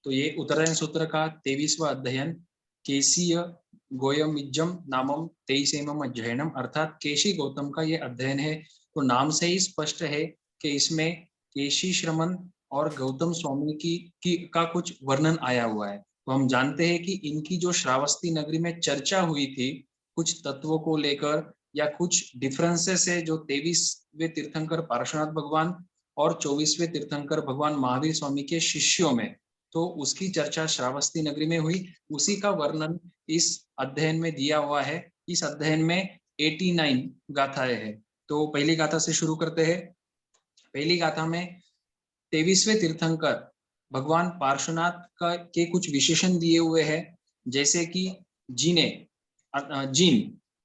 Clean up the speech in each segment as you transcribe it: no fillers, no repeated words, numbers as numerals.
तो ये उत्तरायण सूत्र का 23वां अध्ययन केसीय गोयमिज्जम नामम 23वें अध्ययनम अर्थात केशी गौतम का ये अध्ययन है। तो नाम से ही स्पष्ट है कि इसमें केशी श्रमण और गौतम स्वामी की का कुछ वर्णन आया हुआ है। तो हम जानते हैं कि इनकी जो श्रावस्ती नगरी में चर्चा हुई थी कुछ तत्वों को लेकर या कुछ डिफरेंसेस है जो 23वें तीर्थंकर पार्श्वनाथ भगवान और 24वें तीर्थंकर भगवान महावीर स्वामी के शिष्यों में, तो उसकी चर्चा श्रावस्ती नगरी में हुई। उसी का वर्णन इस अध्ययन में दिया हुआ है। इस अध्ययन में 89 गाथाएं हैं। तो पहली गाथा से शुरू करते हैं। पहली गाथा में 23वें तीर्थंकर भगवान पार्श्वनाथ का के कुछ विशेषण दिए हुए हैं, जैसे कि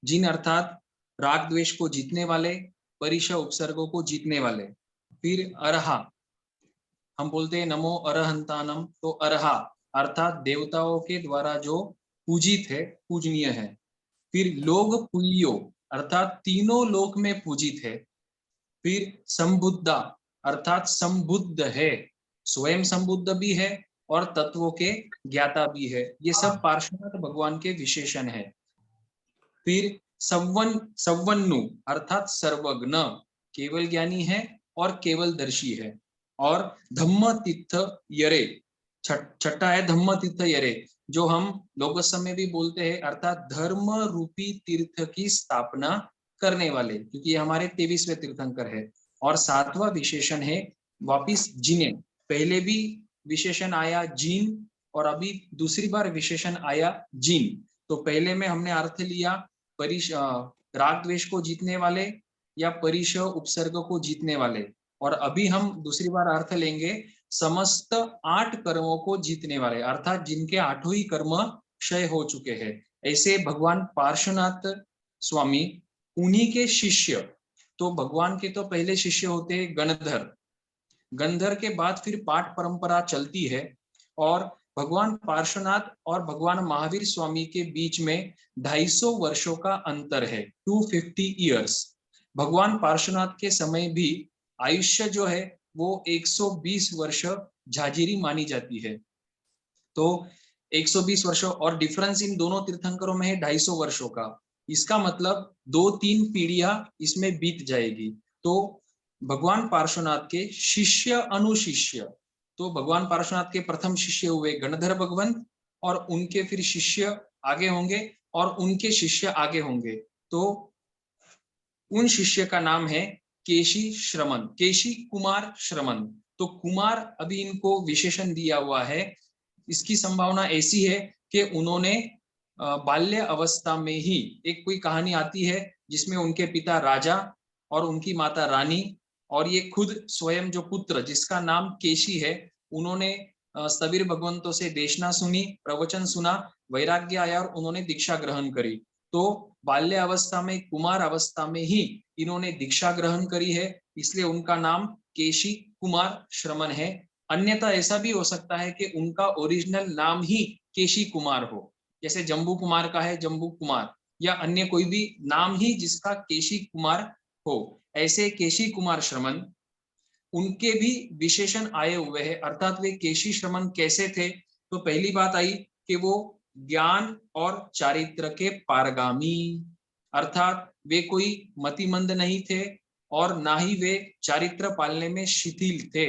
जिन अर्थात राग द्वेष को जीतने वाले, परिश उपसर्गों को जीतने वाले। फिर अरहा, हम बोलते हैं नमो अरहंतानम, तो अरहा अर्थात देवताओं के द्वारा जो पूजित है, पूजनीय है। फिर लोग पुल्यो अर्थात तीनों लोक में पूजित है। फिर संबुद्धा अर्थात संबुद्ध है, स्वयं संबुद्ध भी है और तत्वों के ज्ञाता भी है। ये सब पार्श्वनाथ भगवान के विशेषण है। फिर सवन्नु अर्थात सर्वज्ञ, केवल ज्ञानी है और केवल दर्शी है। और धम्म तीर्थ यरे, छठा है धम्म तीर्थ यरे, जो हम लोकसम में भी बोलते हैं, अर्थात धर्म रूपी तीर्थ की स्थापना करने वाले, क्योंकि ये हमारे 23वें तीर्थंकर है। और 7वां विशेषण है वापिस जिने, पहले भी विशेषण आया जीन और अभी दूसरी बार विशेषण आया जीन। तो पहले में हमने अर्थ लिया परिश राग द्वेष को जीतने वाले या परिश उपसर्ग को जीतने वाले, और अभी हम दूसरी बार अर्थ लेंगे समस्त 8 कर्मों को जीतने वाले, अर्थात जिनके 8 ही कर्म क्षय हो चुके हैं। ऐसे भगवान पार्श्वनाथ स्वामी, उन्हीं के शिष्य, तो भगवान के तो पहले शिष्य होते हैं गणधर, गंधर के बाद फिर पाठ परंपरा चलती है और भगवान पार्श्वनाथ और भगवान महावीर स्वामी के बीच में 250 वर्षों का अंतर है, 250 इयर्स। भगवान पार्श्वनाथ के समय भी आयुष्य जो है वो 120 वर्ष झाजिरी मानी जाती है। तो 120 वर्षों और डिफरेंस इन दोनों तीर्थंकरों में है 250 वर्षों का। इसका मतलब 2-3 पीढ़ियां इसमें बीत जाएगी। तो भगवान पार्श्वनाथ के शिष्य अनुशिष्य, तो भगवान पार्श्वनाथ के प्रथम शिष्य हुए गणधर भगवंत और उनके फिर शिष्य आगे होंगे और उनके शिष्य आगे होंगे। तो उन शिष्य का नाम है केशी श्रमण, केशी कुमार श्रमण। तो कुमार अभी इनको विशेषण दिया हुआ है। इसकी संभावना ऐसी है कि उन्होंने बाल्य अवस्था में ही, एक कोई कहानी आती है जिसमें उनके पिता राजा और उनकी माता रानी और ये खुद स्वयं जो पुत्र जिसका नाम केशी है, उन्होंने स्थविर भगवंतों से देशना सुनी, प्रवचन सुना, वैराग्य आया और उन्होंने दीक्षा ग्रहण करी। तो बाल्य अवस्था में, कुमार अवस्था में ही इन्होंने दीक्षा ग्रहण करी है, इसलिए उनका नाम केशी कुमार श्रमण है। अन्यथा ऐसा भी हो सकता है कि उनका ओरिजिनल नाम ही केशी कुमार हो, जैसे जम्बू कुमार का है जम्बू कुमार, या अन्य कोई भी नाम ही जिसका केशी कुमार हो। ऐसे केशी कुमार श्रमण, उनके भी विशेषण आए हुए हैं, अर्थात वे केशी श्रमण कैसे थे। तो पहली बात आई कि वो ज्ञान और चारित्र के पारगामी, अर्थात वे कोई मतिमंद नहीं थे और ना ही वे चारित्र पालने में शिथिल थे,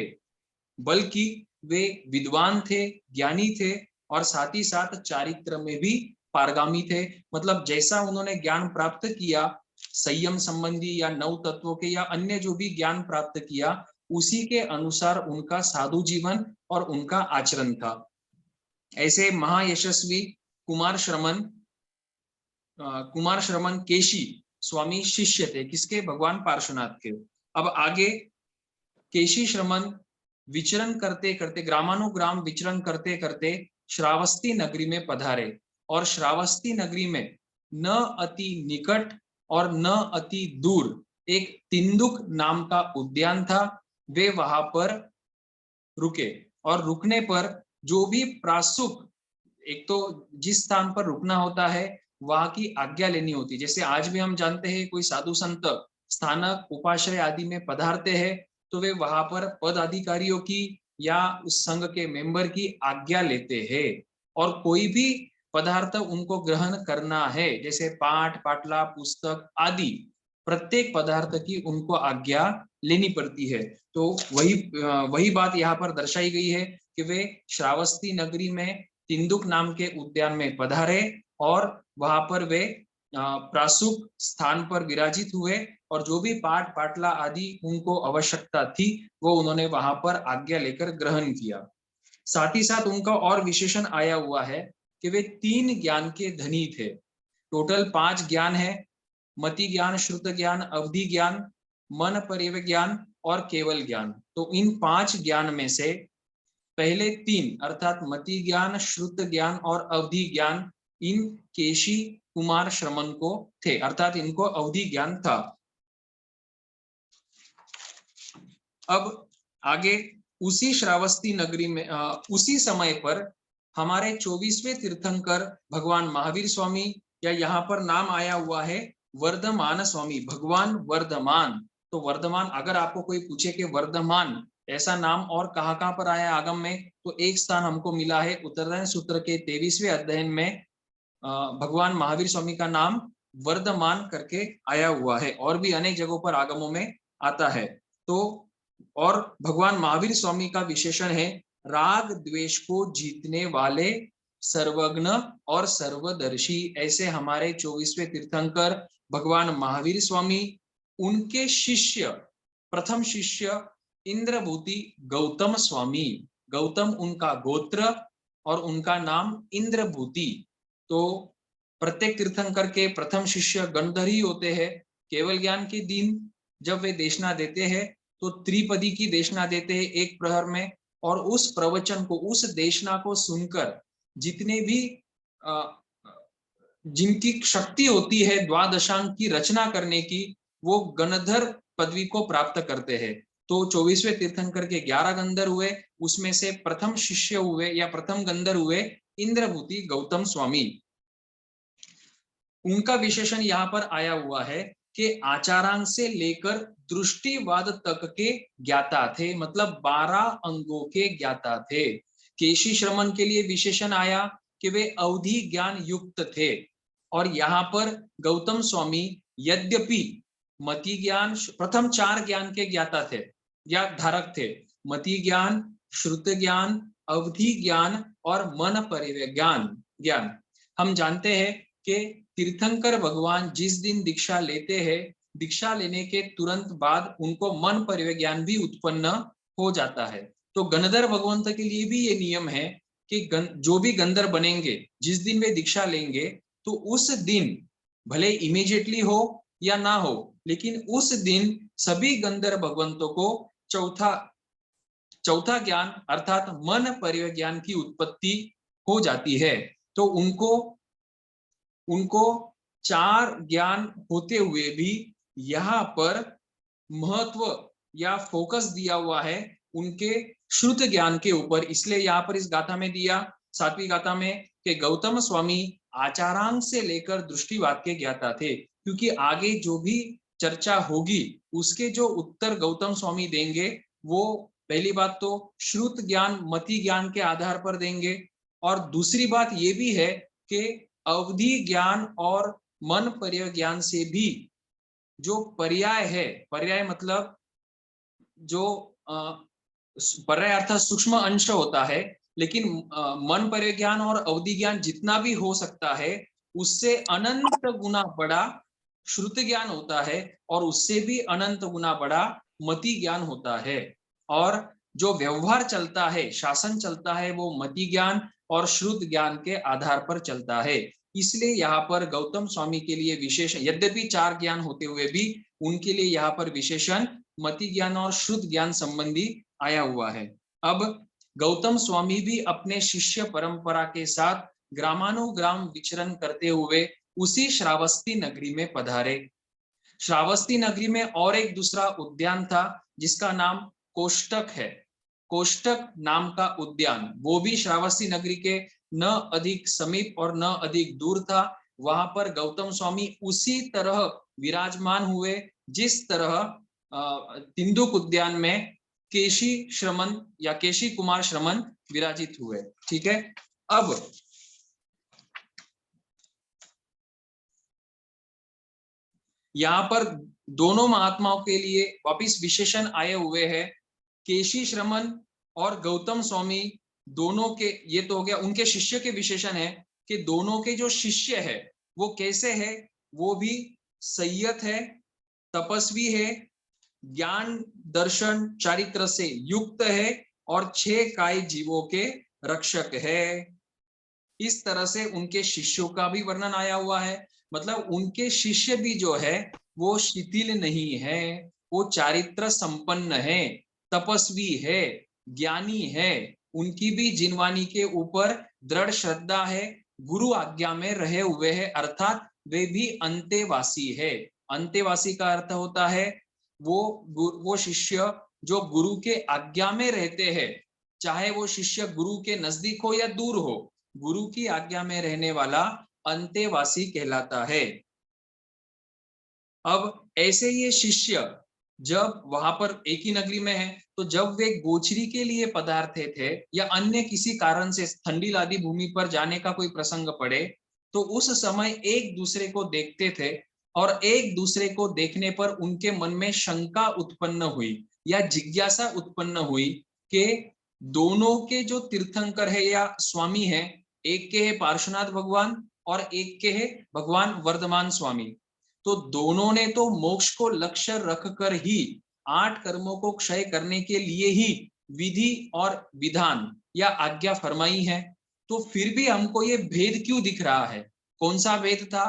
बल्कि वे विद्वान थे, ज्ञानी थे और साथ ही साथ चारित्र में भी पारगामी थे। मतलब जैसा उन्होंने ज्ञान प्राप्त किया, संयम संबंधी या नव तत्वों के या अन्य जो भी ज्ञान प्राप्त किया, उसी के अनुसार उनका साधु जीवन और उनका आचरण था। ऐसे महायशस्वी कुमार श्रमण केशी स्वामी शिष्य थे, किसके? भगवान पार्श्वनाथ के। अब आगे केशी श्रमण विचरण करते करते, ग्रामानुग्राम विचरण करते करते श्रावस्ती नगरी में पधारे, और श्रावस्ती नगरी में न अति निकट और न अति दूर एक तिंदुक नाम का उद्यान था। वे वहां पर रुके और रुकने पर जो भी प्रासुक, एक तो जिस स्थान पर रुकना होता है वहां की आज्ञा लेनी होती, जैसे आज भी हम जानते हैं कोई साधु संत स्थानक उपाश्रय आदि में पधारते हैं तो वे वहां पर पद अधिकारियों की या उस संघ के मेंबर की आज्ञा लेते हैं और कोई भी पदार्थ उनको ग्रहण करना है, जैसे पाठ, पाटला, पुस्तक आदि प्रत्येक पदार्थ की उनको आज्ञा लेनी पड़ती है। तो वही बात यहाँ पर दर्शाई गई है कि वे श्रावस्ती नगरी में तिंदुक नाम के उद्यान में पधारे और वहां पर वे प्रासुक स्थान पर विराजित हुए और जो भी पाठ, पाटला आदि उनको आवश्यकता थी वो उन्होंने वहां पर आज्ञा लेकर ग्रहण किया। साथ ही साथ उनका और विशेषण आया हुआ है कि वे 3 ज्ञान के धनी थे। टोटल 5 ज्ञान है, मति ज्ञान, श्रुत ज्ञान, अवधि ज्ञान, मन परिव ज्ञान और केवल ज्ञान। तो इन 5 ज्ञान में से पहले 3 अर्थात मति ज्ञान, श्रुत ज्ञान और अवधि ज्ञान इन केशी कुमार श्रमण को थे, अर्थात इनको अवधि ज्ञान था। अब आगे उसी श्रावस्ती नगरी में उसी समय पर हमारे 24वें तीर्थंकर भगवान महावीर स्वामी, या यहाँ पर नाम आया हुआ है वर्धमान स्वामी, भगवान वर्धमान। तो वर्धमान, अगर आपको कोई पूछे कि वर्धमान ऐसा नाम और कहाँ पर आया आगम में, तो एक स्थान हमको मिला है उत्तरदायन सूत्र के 23वें अध्ययन में भगवान महावीर स्वामी का नाम वर्धमान करके आया हुआ है, और भी अनेक जगहों पर आगमों में आता है। तो और भगवान महावीर स्वामी का विशेषण है राग द्वेष को जीतने वाले, सर्वज्ञ और सर्वदर्शी। ऐसे हमारे 24वें तीर्थंकर भगवान महावीर स्वामी, उनके शिष्य, प्रथम शिष्य इंद्रभूति गौतम स्वामी, गौतम उनका गोत्र और उनका नाम इंद्रभूति। तो प्रत्येक तीर्थंकर के प्रथम शिष्य गणधर ही होते हैं। केवल ज्ञान के दिन जब वे देशना देते हैं तो त्रिपदी की देशना देते हैं एक प्रहर में, और उस प्रवचन को, उस देशना को सुनकर जितने भी जिनकी शक्ति होती है द्वादशांग की रचना करने की, वो गणधर पदवी को प्राप्त करते हैं। तो 24वें तीर्थंकर के 11 गंधर हुए, उसमें से प्रथम शिष्य हुए या प्रथम गंधर हुए इंद्रभूति गौतम स्वामी। उनका विशेषण यहाँ पर आया हुआ है कि आचारांग से लेकर दृष्टिवाद तक के ज्ञाता थे, मतलब 12 अंगों के ज्ञाता थे। केशी श्रमण के लिए विशेषण आया कि वे अवधि ज्ञान युक्त थे, और यहाँ पर गौतम स्वामी यद्यपि मति ज्ञान, प्रथम 4 ज्ञान के ज्ञाता थे या धारक थे, मति ज्ञान, श्रुत ज्ञान, अवधि ज्ञान और मन परिव्य ज्ञान। हम जानते हैं कि तीर्थंकर भगवान जिस दिन दीक्षा लेते हैं, दीक्षा लेने के तुरंत बाद उनको मन परिव्य ज्ञान भी उत्पन्न हो जाता है। तो गणधर भगवंत के लिए भी ये नियम है कि जो भी गंधर बनेंगे जिस दिन वे दीक्षा लेंगे, तो उस दिन भले इमीडिएटली हो या ना हो, लेकिन उस दिन सभी गंधर भगवंतों को चौथा ज्ञान अर्थात मन परिव्य ज्ञान की उत्पत्ति हो जाती है। तो उनको 4 ज्ञान होते हुए भी यहाँ पर महत्व या फोकस दिया हुआ है उनके श्रुत ज्ञान के ऊपर। इसलिए यहाँ पर इस गाथा में दिया, 7वीं गाथा में, कि गौतम स्वामी आचारांग से लेकर दृष्टिवाद के ज्ञाता थे, क्योंकि आगे जो भी चर्चा होगी उसके जो उत्तर गौतम स्वामी देंगे वो पहली बात तो श्रुत ज्ञान, मति ज्ञान के आधार पर देंगे, और दूसरी बात ये भी है कि अवधि ज्ञान और मन पर्याय ज्ञान से भी जो पर्याय है, पर्याय मतलब जो पर्याय अर्थात सूक्ष्म अंश होता है, लेकिन मन पर्याय ज्ञान और अवधि ज्ञान जितना भी हो सकता है उससे अनंत गुना बड़ा श्रुत ज्ञान होता है, और उससे भी अनंत गुना बड़ा मति ज्ञान होता है। और जो व्यवहार चलता है, शासन चलता है, वो मति ज्ञान और श्रुत ज्ञान के आधार पर चलता है। इसलिए यहाँ पर गौतम स्वामी के लिए विशेषण, यद्यपि 4 ज्ञान होते हुए भी उनके लिए यहाँ पर विशेषण मति ज्ञान और श्रुत ज्ञान संबंधी आया हुआ है। अब गौतम स्वामी भी अपने शिष्य परंपरा के साथ ग्रामानुग्राम विचरण करते हुए उसी श्रावस्ती नगरी में पधारे। श्रावस्ती नगरी में और एक दूसरा उद्यान था जिसका नाम कोष्टक है। कोष्टक नाम का उद्यान, वो भी श्रावस्ती नगरी के न अधिक समीप और न अधिक दूर था। वहां पर गौतम स्वामी उसी तरह विराजमान हुए जिस तरह तिंदुक उद्यान में केशी श्रमण या केशी कुमार श्रमण विराजित हुए। ठीक है, अब यहाँ पर दोनों महात्माओं के लिए वापिस विशेषण आए हुए हैं। केशी श्रमण और गौतम स्वामी दोनों के, ये तो हो गया उनके शिष्य के विशेषण है कि दोनों के जो शिष्य है वो कैसे है, वो भी संयत है, तपस्वी है, ज्ञान दर्शन चारित्र से युक्त है और 6 काय जीवों के रक्षक है। इस तरह से उनके शिष्यों का भी वर्णन आया हुआ है। मतलब उनके शिष्य भी जो है वो शिथिल नहीं है, वो चारित्र संपन्न है, तपस्वी है, ज्ञानी है, उनकी भी जिनवानी के ऊपर दृढ़ श्रद्धा है, गुरु आज्ञा में रहे हुए हैं, अर्थात वे भी अंतेवासी है। अंतेवासी का अर्थ होता है वो शिष्य जो गुरु के आज्ञा में रहते हैं, चाहे वो शिष्य गुरु के नजदीक हो या दूर हो, गुरु की आज्ञा में रहने वाला अंतेवासी कहलाता है। अब ऐसे ये शिष्य जब वहां पर एक ही नगरी में है, तो जब वे गोचरी के लिए पधारते थे या अन्य किसी कारण से ठंडी लादी भूमि पर जाने का कोई प्रसंग पड़े, तो उस समय एक दूसरे को देखते थे और एक दूसरे को देखने पर उनके मन में शंका उत्पन्न हुई या जिज्ञासा उत्पन्न हुई कि दोनों के जो तीर्थंकर है या स्वामी है, एक के है पार्श्वनाथ भगवान और एक के है भगवान वर्धमान स्वामी, तो दोनों ने तो मोक्ष को लक्ष्य रखकर ही 8 कर्मों को क्षय करने के लिए ही विधि और विधान या आज्ञा फरमाई है। तो फिर भी हमको ये भेद क्यों दिख रहा है? कौन सा भेद था?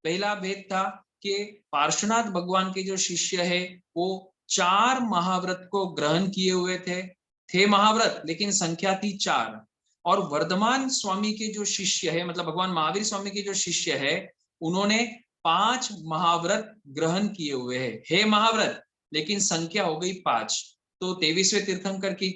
पहला भेद था कि पार्श्वनाथ भगवान के जो शिष्य है वो 4 महाव्रत को ग्रहण किए हुए थे महाव्रत, लेकिन संख्या थी 4। और वर्धमान स्वामी के जो शिष्य है, मतलब भगवान महावीर स्वामी के जो शिष्य है, उन्होंने 5 महाव्रत ग्रहण किए हुए है महाव्रत, लेकिन संख्या हो गई 5। तो 23वें तीर्थंकर की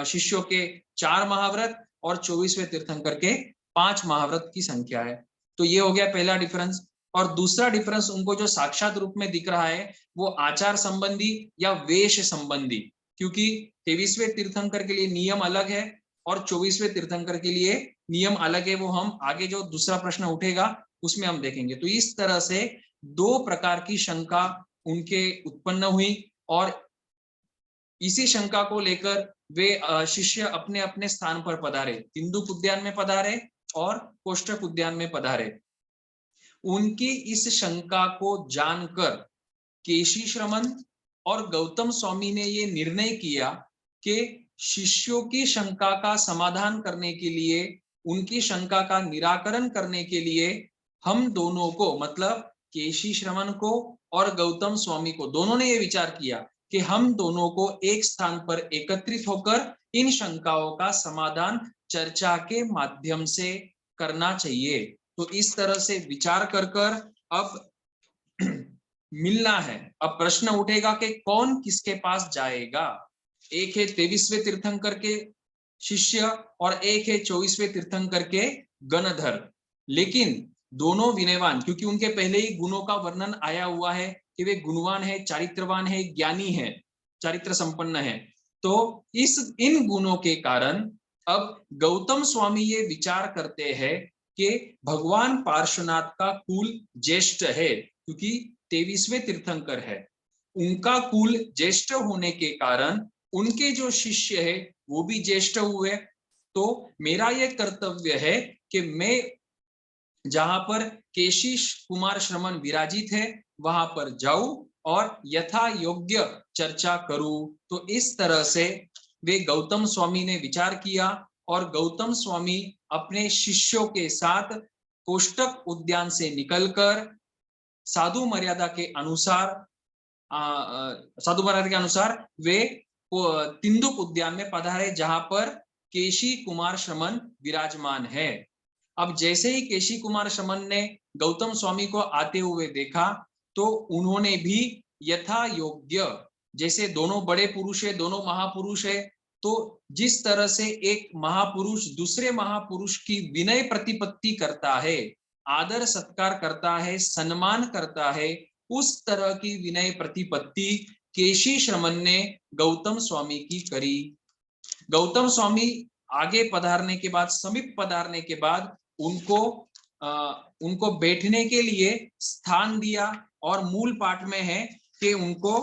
शिष्यों के 4 महाव्रत और 24वें तीर्थंकर के 5 महाव्रत की संख्या है। तो ये हो गया पहला डिफरेंस। और दूसरा डिफरेंस उनको जो साक्षात रूप में दिख रहा है वो आचार संबंधी या वेश संबंधी, क्योंकि 23वें तीर्थंकर के लिए नियम अलग है और 24वें तीर्थंकर के लिए नियम अलग है। वो हम आगे जो दूसरा प्रश्न उठेगा उसमें हम देखेंगे। तो इस तरह से 2 प्रकार की शंका उनके उत्पन्न हुई और इसी शंका को लेकर वे शिष्य अपने अपने स्थान पर पधारे, तिंदुक उद्यान में पधारे और कोष्ठक उद्यान में पधारे। उनकी इस शंका को जानकर केशी श्रमण और गौतम स्वामी ने ये निर्णय किया कि शिष्यों की शंका का समाधान करने के लिए, उनकी शंका का निराकरण करने के लिए हम दोनों को, मतलब केशी श्रमण को और गौतम स्वामी को, दोनों ने ये विचार किया कि हम दोनों को एक स्थान पर एकत्रित होकर इन शंकाओं का समाधान चर्चा के माध्यम से करना चाहिए। तो इस तरह से विचार कर अब मिलना है। अब प्रश्न उठेगा कि कौन किसके पास जाएगा। एक है 23वें तीर्थंकर के शिष्य और एक है 24वें तीर्थंकर के गणधर, लेकिन दोनों विनयवान, क्योंकि उनके पहले ही गुणों का वर्णन आया हुआ है कि वे गुणवान है, चारित्रवान है, ज्ञानी है, चारित्र संपन्न है। तो इन गुणों के कारण अब गौतम स्वामी ये विचार करते हैं कि भगवान पार्श्वनाथ का कुल ज्येष्ठ है, क्योंकि 23वें तीर्थंकर है, उनका कुल ज्येष्ठ होने के कारण उनके जो शिष्य है वो भी ज्येष्ठ हुए। तो मेरा यह कर्तव्य है कि मैं जहां पर केशी कुमार श्रमण विराजित है वहां पर जाऊं और यथा योग्य चर्चा करूं। तो इस तरह से वे गौतम स्वामी ने विचार किया और गौतम स्वामी अपने शिष्यों के साथ कोष्टक उद्यान से निकलकर साधु मर्यादा के अनुसार वे तिंदुक उद्यान में पधारे, जहां पर केशी कुमार श्रमण विराजमान है। अब जैसे ही केशी कुमार श्रमण ने गौतम स्वामी को आते हुए देखा तो उन्होंने भी यथा योग्य, जैसे दोनों बड़े पुरुष है, दोनों महापुरुष है, तो जिस तरह से एक महापुरुष दूसरे महापुरुष की विनय प्रतिपत्ति करता है, आदर सत्कार करता है, सम्मान करता है, उस तरह की विनय प्रतिपत्ति केशी श्रमण ने गौतम स्वामी की करी। गौतम स्वामी आगे पधारने के बाद, समीप पधारने के बाद उनको बैठने के लिए स्थान दिया। और मूल पाठ में है कि उनको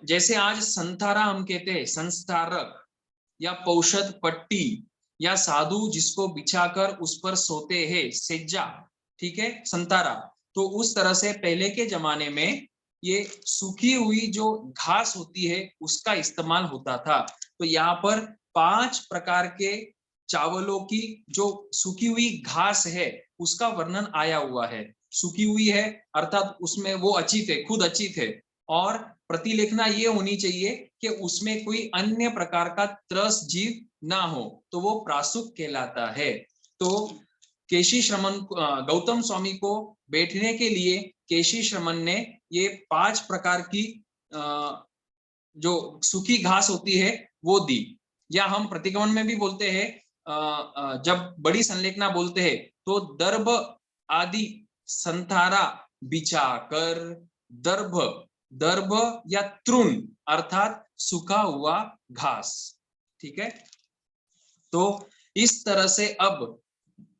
जैसे आज संथारा हम कहते हैं, संस्थारक या पौषध पट्टी या साधु जिसको बिछाकर उस पर सोते हैं, सेज्जा, ठीक है, संतारा। तो उस तरह से पहले के जमाने में ये सूखी हुई जो घास होती है उसका इस्तेमाल होता था। तो यहाँ पर 5 प्रकार के चावलों की जो सूखी हुई घास है उसका वर्णन आया हुआ है। सूखी हुई है अर्थात उसमें वो अचित है, खुद अचित है। और प्रतिलेखना ये होनी चाहिए कि उसमें कोई अन्य प्रकार का त्रस जीव ना हो, तो वो प्रासुक कहलाता है। तो केशी श्रमण, गौतम स्वामी को बैठने के लिए केशी श्रमण ने ये 5 प्रकार की जो सूखी घास होती है वो दी। या हम प्रतिगमन में भी बोलते हैं, जब बड़ी संलेखना बोलते हैं तो दर्भ आदि संथारा बिछाकर, दर्भ, दर्भ या तृण अर्थात सूखा हुआ घास, ठीक है। तो इस तरह से अब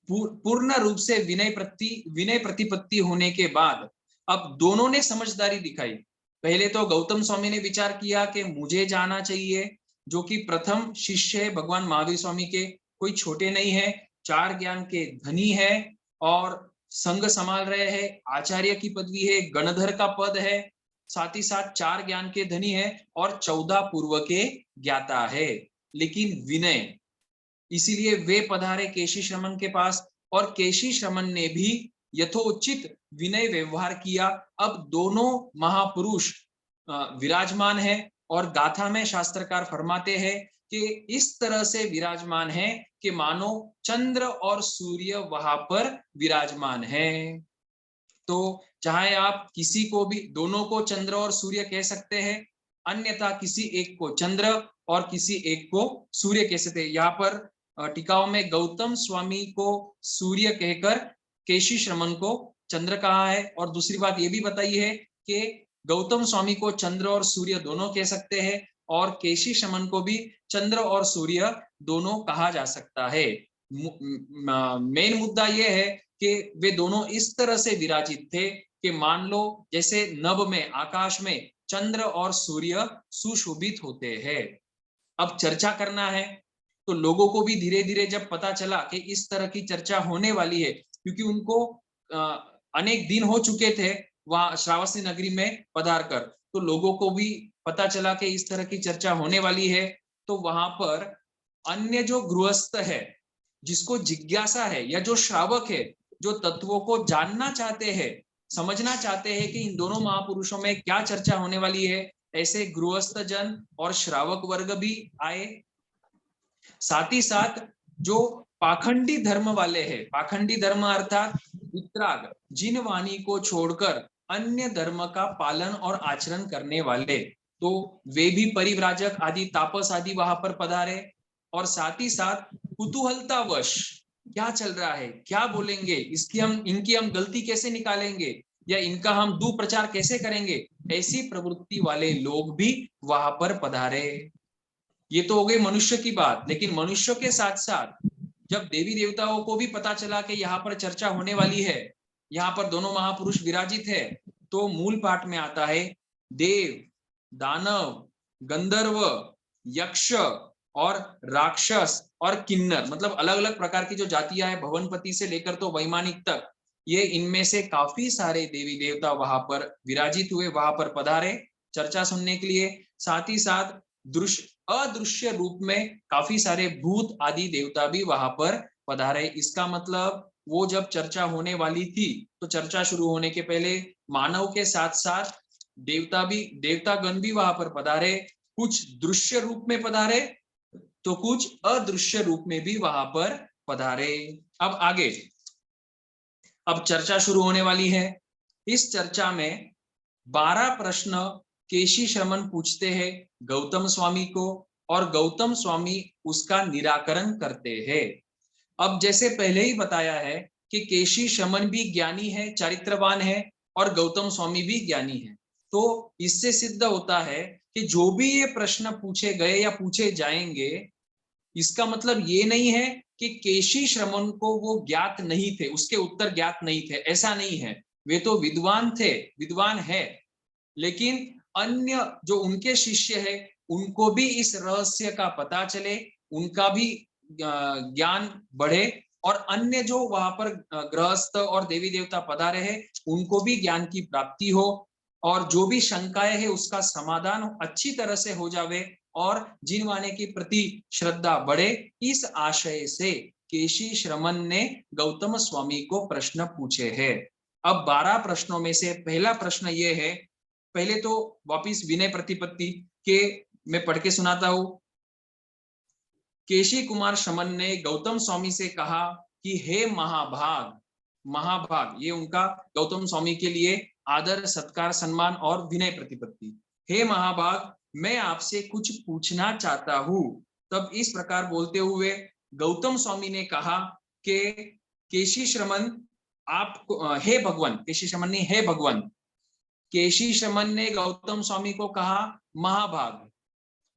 पूर्ण रूप से विनय प्रतिपत्ति होने के बाद अब दोनों ने समझदारी दिखाई। पहले तो गौतम स्वामी ने विचार किया कि मुझे जाना चाहिए, जो कि प्रथम शिष्य है भगवान महावीर स्वामी के, कोई छोटे नहीं है, 4 ज्ञान के धनी है और संघ संभाल रहे हैं, आचार्य की पदवी है, गणधर का पद है, साथ ही साथ 4 ज्ञान के धनी है और 14 पूर्व के ज्ञाता है। लेकिन विनय, इसीलिए वे पधारे केशी श्रमण के पास और केशी श्रमण ने भी यथोचित विनय व्यवहार किया। अब दोनों महापुरुष विराजमान है और गाथा में शास्त्रकार फरमाते हैं कि इस तरह से विराजमान है कि मानो चंद्र और सूर्य वहां पर विराजमान है। तो चाहे आप किसी को भी, दोनों को चंद्र और सूर्य कह सकते हैं, अन्यथा किसी एक को चंद्र और किसी एक को सूर्य कह सकते हैं। यहाँ पर टीकाओं में गौतम स्वामी को सूर्य कहकर केशी श्रमण को चंद्र कहा है। और दूसरी बात ये भी बताई है कि गौतम स्वामी को चंद्र और सूर्य दोनों कह सकते हैं और केशी श्रमण को भी चंद्र और सूर्य दोनों कहा जा सकता है। मेन मुद्दा यह है कि वे दोनों इस तरह से विराजित थे कि मान लो जैसे नभ में, आकाश में चंद्र और सूर्य सुशोभित होते हैं। अब चर्चा करना है तो लोगों को भी धीरे धीरे जब पता चला कि इस तरह की चर्चा होने वाली है, क्योंकि उनको अनेक दिन हो चुके थे वहां श्रावस्ती नगरी में पधार कर, तो लोगों को भी पता चला कि इस तरह की चर्चा होने वाली है। तो वहां पर अन्य जो गृहस्थ है, जिसको जिज्ञासा है, या जो श्रावक है, जो तत्वों को जानना चाहते हैं, समझना चाहते हैं कि इन दोनों महापुरुषों में क्या चर्चा होने वाली है, ऐसे गृहस्थ जन और श्रावक वर्ग भी आए। साथ ही साथ जो पाखंडी धर्म वाले हैं, पाखंडी धर्म अर्थात वितराग, जिन वाणी को छोड़कर अन्य धर्म का पालन और आचरण करने वाले, तो वे भी परिव्राजक आदि, तापस आदि वहां पर पधारे। और साथ ही साथ कुतूहलतावश क्या चल रहा है, क्या बोलेंगे, इनकी हम गलती कैसे निकालेंगे या इनका हम दुप्रचार कैसे करेंगे, ऐसी प्रवृत्ति वाले लोग भी वहां पर पधारे। ये तो हो गई मनुष्य की बात, लेकिन मनुष्य के साथ साथ जब देवी देवताओं को भी पता चला कि यहाँ पर चर्चा होने वाली है, यहाँ पर दोनों महापुरुष विराजित है, तो मूल पाठ में आता है देव, दानव, गंधर्व, यक्ष और राक्षस और किन्नर, मतलब अलग अलग प्रकार की जो जातियां हैं, भवनपति से लेकर तो वैमानिक तक, ये इनमें से काफी सारे देवी देवता वहां पर विराजित हुए, वहां पर पधारे चर्चा सुनने के लिए। साथ ही साथ अदृश्य रूप में काफी सारे भूत आदि देवता भी वहां पर पधारे। इसका मतलब वो जब चर्चा होने वाली थी तो चर्चा शुरू होने के पहले मानव के साथ साथ देवतागण भी वहां पर पधारे। कुछ दृश्य रूप में पधारे तो कुछ अदृश्य रूप में भी वहां पर पधारे। अब आगे, अब चर्चा शुरू होने वाली है। इस चर्चा में 12 प्रश्न केशी श्रमण पूछते हैं गौतम स्वामी को और गौतम स्वामी उसका निराकरण करते हैं। अब जैसे पहले ही बताया है कि केशी श्रमण भी ज्ञानी है, चारित्रवान है और गौतम स्वामी भी ज्ञानी है। तो इससे सिद्ध होता है कि जो भी ये प्रश्न पूछे गए या पूछे जाएंगे, इसका मतलब ये नहीं है कि केशी श्रमण को वो ज्ञात नहीं थे, उसके उत्तर ज्ञात नहीं थे, ऐसा नहीं है। वे तो विद्वान थे, विद्वान है, लेकिन अन्य जो उनके शिष्य है उनको भी इस रहस्य का पता चले, उनका भी ज्ञान बढ़े, और अन्य जो वहां पर गृहस्थ और देवी देवता पधारे हैं उनको भी ज्ञान की प्राप्ति हो, और जो भी शंकाएं है उसका समाधान अच्छी तरह से हो जावे, और जिनवाने के प्रति श्रद्धा बढ़े। इस आशय से केशी श्रमण ने गौतम स्वामी को प्रश्न पूछे हैं। अब 12 प्रश्नों में से पहला प्रश्न ये है, पहले तो वापिस विनय प्रतिपत्ति के मैं पढ़ के सुनाता हूं। केशी कुमार शमन ने गौतम स्वामी से कहा कि हे महाभाग, महाभाग ये उनका गौतम स्वामी के लिए आदर सत्कार सम्मान और विनय प्रतिपत्ति। हे महाभाग, मैं आपसे कुछ पूछना चाहता हूं। तब इस प्रकार बोलते हुए गौतम स्वामी ने कहा कि केशी श्रमण आप, हे भगवान, केशी श्रमण ने हे भगवान, केशी श्रमण ने गौतम स्वामी को कहा महाभाग,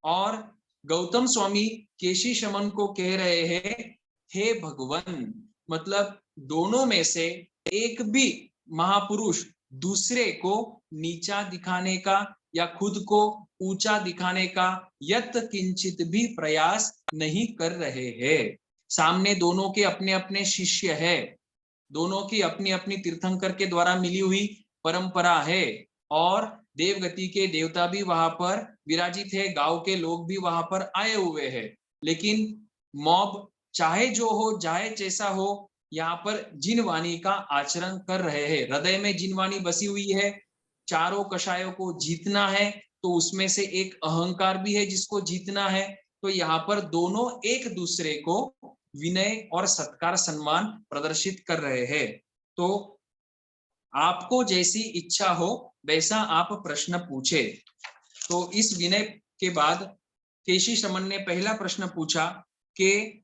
और गौतम स्वामी केशी श्रमण को कह रहे हैं हे भगवान। मतलब दोनों में से एक भी महापुरुष दूसरे को नीचा दिखाने का या खुद को ऊंचा दिखाने का यत किंचित भी प्रयास नहीं कर रहे हैं। सामने दोनों के अपने अपने शिष्य है, दोनों की अपनी अपनी तीर्थंकर के द्वारा मिली हुई परंपरा है, और देवगति के देवता भी वहां पर विराजित है, गांव के लोग भी वहां पर आए हुए हैं, लेकिन मॉब चाहे जो हो, चाहे जैसा हो, यहाँ पर जिनवाणी का आचरण कर रहे हैं। हृदय में जिनवाणी बसी हुई है, चारों कषायों को जीतना है, तो उसमें से एक अहंकार भी है जिसको जीतना है। तो यहाँ पर दोनों एक दूसरे को विनय और सत्कार सम्मान प्रदर्शित कर रहे हैं। तो आपको जैसी इच्छा हो वैसा आप प्रश्न पूछे। तो इस विनय के बाद केशी श्रमण ने पहला प्रश्न पूछा कि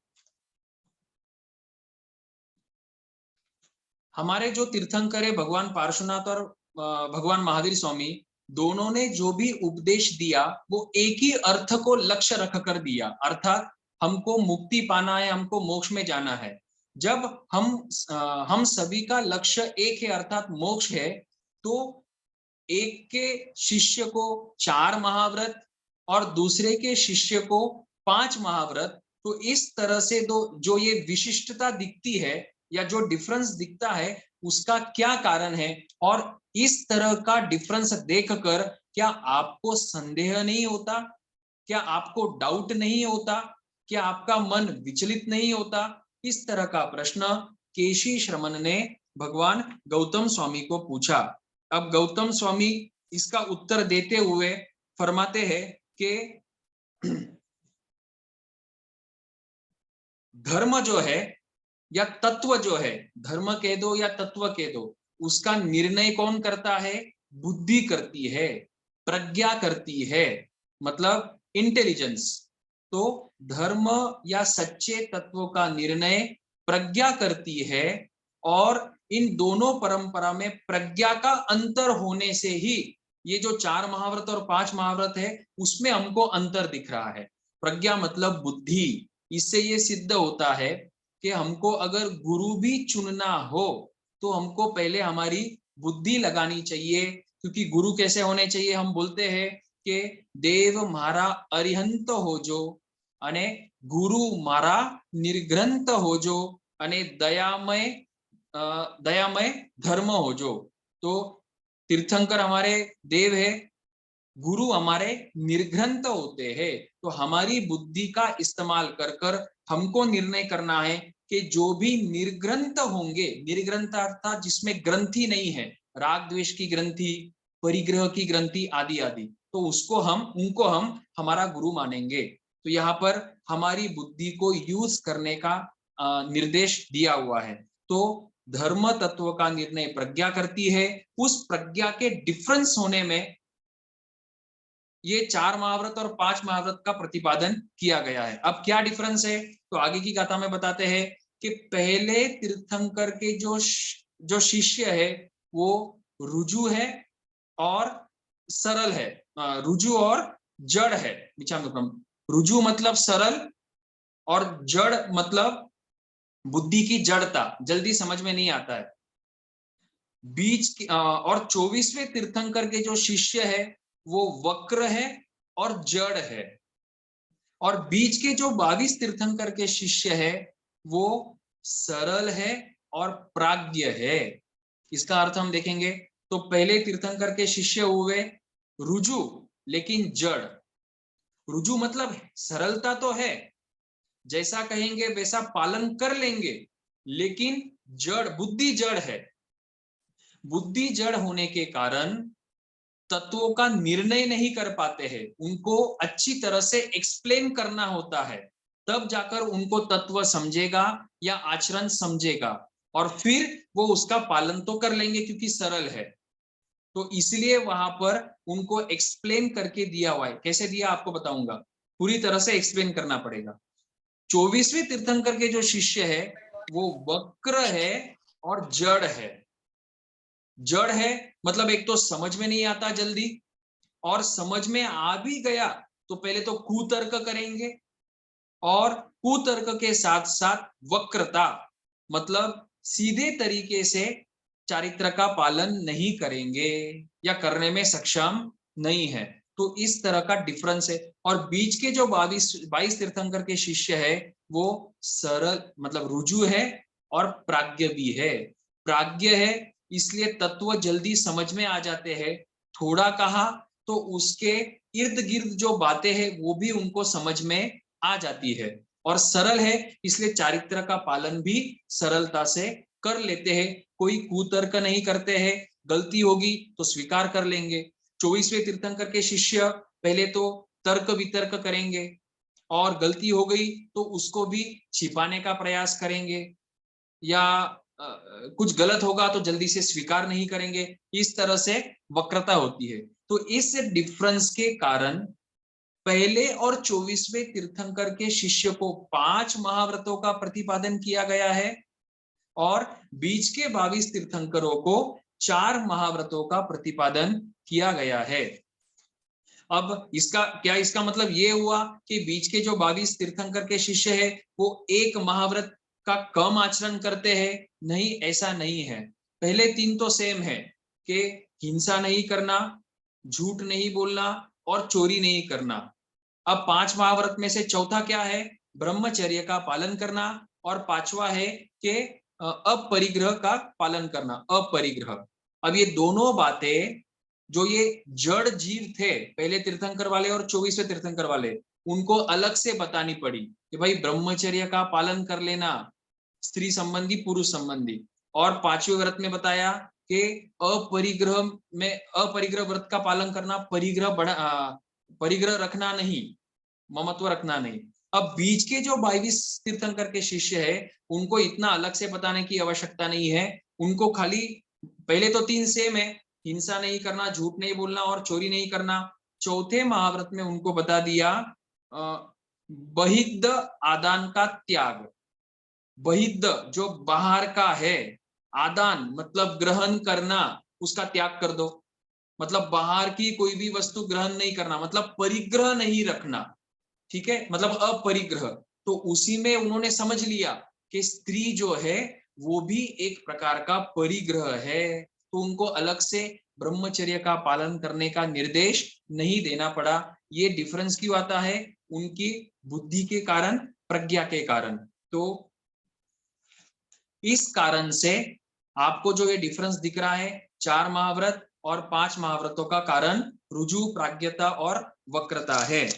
हमारे जो तीर्थंकर है भगवान पार्श्वनाथ और भगवान महावीर स्वामी, दोनों ने जो भी उपदेश दिया वो एक ही अर्थ को लक्ष्य रख कर दिया, अर्थात हमको मुक्ति पाना है, हमको मोक्ष में जाना है। जब हम सभी का लक्ष्य एक है अर्थात मोक्ष है, तो एक के शिष्य को 4 महाव्रत और दूसरे के शिष्य को 5 महाव्रत, तो इस तरह से दो जो ये विशिष्टता दिखती है या जो डिफरेंस दिखता है उसका क्या कारण है, और इस तरह का डिफरेंस देखकर क्या आपको संदेह नहीं होता, क्या आपको डाउट नहीं होता, क्या आपका मन विचलित नहीं होता? इस तरह का प्रश्न केशी श्रमण ने भगवान गौतम स्वामी को पूछा। अब गौतम स्वामी इसका उत्तर देते हुए फरमाते हैं कि धर्म जो है या तत्व जो है, धर्म कह दो या तत्व कह दो, उसका निर्णय कौन करता है? बुद्धि करती है, प्रज्ञा करती है, मतलब इंटेलिजेंस। तो धर्म या सच्चे तत्व का निर्णय प्रज्ञा करती है, और इन दोनों परंपरा में प्रज्ञा का अंतर होने से ही ये जो 4 महाव्रत और 5 महाव्रत है उसमें हमको अंतर दिख रहा है। प्रज्ञा मतलब बुद्धि। इससे ये सिद्ध होता है कि हमको अगर गुरु भी चुनना हो तो हमको पहले हमारी बुद्धि लगानी चाहिए, क्योंकि गुरु कैसे होने चाहिए? हम बोलते हैं कि देव मारा अरिहंत हो जो, अने गुरु मारा निर्ग्रंथ हो जो, अने दयामय धर्म हो जो। तो तीर्थंकर हमारे देव है, गुरु हमारे निर्ग्रंथ होते हैं। तो हमारी बुद्धि का इस्तेमाल कर कर हमको निर्णय करना है कि जो भी निर्ग्रंथ होंगे, निर्ग्रंथ अर्थात जिसमें ग्रंथि नहीं है, राग द्वेष की ग्रंथि, परिग्रह की ग्रंथि आदि आदि, तो उनको हम हमारा गुरु मानेंगे। तो यहाँ पर हमारी बुद्धि को यूज करने का निर्देश दिया हुआ है। तो धर्म तत्व का निर्णय प्रज्ञा करती है, उस प्रज्ञा के डिफरेंस होने में ये 4 महाव्रत और 5 महाव्रत का प्रतिपादन किया गया है। अब क्या डिफरेंस है तो आगे की गाथा में बताते हैं कि पहले तीर्थंकर के जो शिष्य है वो रुजु है, और सरल है, रुजु और जड़ है। रुजु मतलब सरल और जड़ मतलब बुद्धि की जड़ता, जल्दी समझ में नहीं आता है। और 24वें तीर्थंकर के जो शिष्य है वो वक्र है और जड़ है, और बीच के जो 22 तीर्थंकर के शिष्य है वो सरल है और प्राज्ञ है। इसका अर्थ हम देखेंगे तो पहले तीर्थंकर के शिष्य हुए रुजु लेकिन जड़। रुजु मतलब सरलता तो है, जैसा कहेंगे वैसा पालन कर लेंगे, लेकिन जड़, बुद्धि जड़ है। बुद्धि जड़ होने के कारण तत्वों का निर्णय नहीं कर पाते हैं, उनको अच्छी तरह से एक्सप्लेन करना होता है, तब जाकर उनको तत्व समझेगा या आचरण समझेगा, और फिर वो उसका पालन तो कर लेंगे क्योंकि सरल है। तो इसलिए वहां पर उनको एक्सप्लेन करके दिया हुआ है। कैसे दिया आपको बताऊंगा, पूरी तरह से एक्सप्लेन करना पड़ेगा। 24वें तीर्थंकर के जो शिष्य है वो वक्र है और जड़ है। जड़ है मतलब एक तो समझ में नहीं आता जल्दी, और समझ में आ भी गया तो पहले तो कुतर्क करेंगे, और कुतर्क के साथ साथ वक्रता मतलब सीधे तरीके से चारित्र का पालन नहीं करेंगे या करने में सक्षम नहीं है। तो इस तरह का डिफरेंस है। और बीच के जो 22 तीर्थंकर के शिष्य है वो सरल मतलब रुजु है और प्राज्ञ भी है। प्राज्ञ है इसलिए तत्व जल्दी समझ में आ जाते हैं, थोड़ा कहा तो उसके इर्द गिर्द जो बातें हैं वो भी उनको समझ में आ जाती है। और सरल है इसलिए चारित्र का पालन भी सरलता से कर लेते हैं, कोई कुतर्क नहीं करते हैं, गलती होगी तो स्वीकार कर लेंगे। 24वें तीर्थंकर के शिष्य पहले तो तर्क वितर्क करेंगे, और गलती हो गई तो उसको भी छिपाने का प्रयास करेंगे, या कुछ गलत होगा तो जल्दी से स्वीकार नहीं करेंगे। इस तरह से वक्रता होती है। तो इस डिफरेंस के कारण पहले और 24वें तीर्थंकर के शिष्य को 5 महाव्रतों का प्रतिपादन किया गया है, और बीच के 22 तीर्थंकरों को 4 महाव्रतों का प्रतिपादन किया गया है। अब इसका मतलब ये हुआ कि बीच के जो 22 तीर्थंकर के शिष्य है वो एक महाव्रत का कम आचरण करते हैं? नहीं, ऐसा नहीं है। पहले 3 तो सेम है कि हिंसा नहीं करना, झूठ नहीं बोलना और चोरी नहीं करना। अब 5 महाव्रत में से चौथा क्या है? ब्रह्मचर्य का पालन करना, और 5वां है कि अपरिग्रह का पालन करना, अपरिग्रह। अब ये दोनों बातें जो ये जड़ जीव थे पहले तीर्थंकर वाले और 24वें तीर्थंकर वाले, उनको अलग से बतानी पड़ी कि भाई ब्रह्मचर्य का पालन कर लेना, स्त्री संबंधी पुरुष संबंधी। और 5वें व्रत में बताया कि अपरिग्रह में, अपरिग्रह व्रत का पालन करना, परिग्रह रखना नहीं, ममत्व रखना नहीं। अब बीच के जो 22 तीर्थंकर के शिष्य है उनको इतना अलग से बताने की आवश्यकता नहीं है, उनको खाली पहले तो 3 सेम है, हिंसा नहीं करना, झूठ नहीं बोलना और चोरी नहीं करना। चौथे महाव्रत में उनको बता दिया बहिद्ध आदान का त्याग। बहिद्ध जो बाहर का है, आदान मतलब ग्रहण करना, उसका त्याग कर दो। मतलब बाहर की कोई भी वस्तु ग्रहण नहीं करना, मतलब परिग्रह नहीं रखना, ठीक है, मतलब अपरिग्रह। तो उसी में उन्होंने समझ लिया कि स्त्री जो है वो भी एक प्रकार का परिग्रह है, तो उनको अलग से ब्रह्मचर्य का पालन करने का निर्देश नहीं देना पड़ा। ये डिफरेंस क्यों आता है? उनकी बुद्धि के कारण, प्रज्ञा के कारण। तो इस कारण से आपको जो ये डिफरेंस दिख रहा है 4 महाव्रत और 5 महाव्रतों का कारण रुजु, प्राज्ञता और वक्रता है।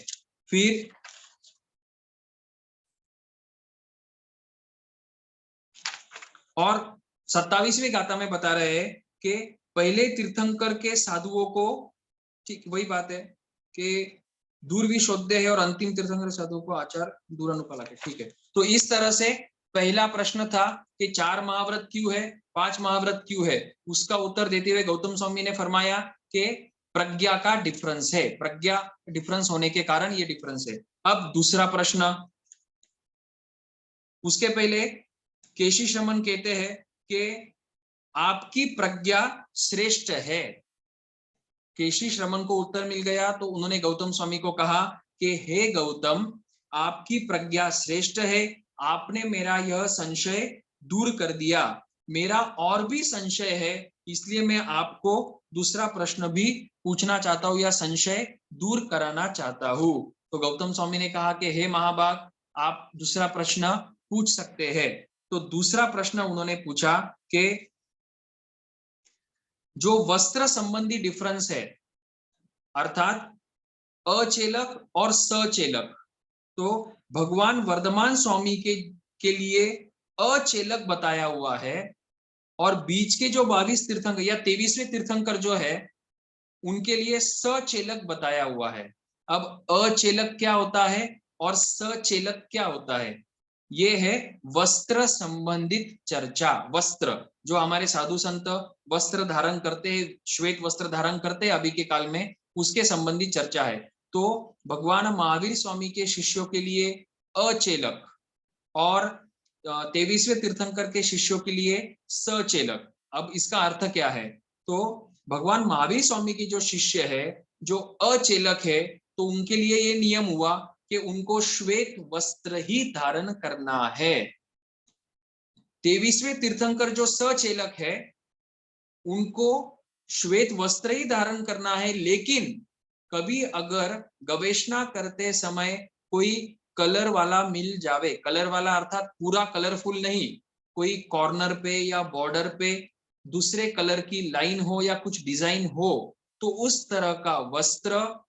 फिर और 27वीं गाथा में बता रहे हैं कि पहले तीर्थंकर के साधुओं को, ठीक वही बात है कि दूर विशोध्य है और अंतिम तीर्थंकर साधुओं को आचार दूर अनुपालक है, ठीक है। तो इस तरह से पहला प्रश्न था कि 4 महाव्रत क्यों है, 5 महाव्रत क्यों है, उसका उत्तर देते हुए गौतम स्वामी ने फरमाया कि प्रज्ञा का डिफरेंस है, प्रज्ञा डिफरेंस होने के कारण ये डिफरेंस है। अब दूसरा प्रश्न, उसके पहले केशी श्रमण कहते हैं कि आपकी प्रज्ञा श्रेष्ठ है, केशी श्रमण को उत्तर मिल गया तो उन्होंने गौतम स्वामी को कहा कि हे गौतम, आपकी प्रज्ञा श्रेष्ठ है, आपने मेरा यह संशय दूर कर दिया। मेरा और भी संशय है, इसलिए मैं आपको दूसरा प्रश्न भी पूछना चाहता हूं या संशय दूर कराना चाहता हूं। तो गौतम स्वामी ने कहा कि हे महाभाग, आप दूसरा प्रश्न पूछ सकते हैं। तो दूसरा प्रश्न उन्होंने पूछा कि जो वस्त्र संबंधी डिफरेंस है, अर्थात अचेलक और सचेलक, तो भगवान वर्धमान स्वामी के लिए अचेलक बताया हुआ है और बीच के जो 22 तीर्थंकर या 23वें तीर्थंकर जो है उनके लिए सचेलक बताया हुआ है। अब अचेलक क्या होता है और सचेलक क्या होता है? ये है वस्त्र संबंधित चर्चा। वस्त्र, जो हमारे साधु संत वस्त्र धारण करते हैं, श्वेत वस्त्र धारण करते हैं अभी के काल में, उसके संबंधी चर्चा है। तो भगवान महावीर स्वामी के शिष्यों के लिए अचेलक और 23वें तीर्थंकर के शिष्यों के लिए सचेलक। अब इसका अर्थ क्या है? तो भगवान महावीर स्वामी की जो शिष्य है, जो अचेलक है, तो उनके लिए ये नियम हुआ कि उनको श्वेत वस्त्र ही धारण करना है। 23वें तीर्थंकर जो सचेलक है, उनको श्वेत वस्त्र ही धारण करना है, लेकिन कभी अगर गवेषणा करते समय कोई कलर वाला मिल जावे, कलर वाला अर्थात पूरा कलरफुल नहीं, कोई कॉर्नर पे या बॉर्डर पे दूसरे कलर की लाइन हो या कुछ डिजाइन हो, तो उस तरह का वस्त्र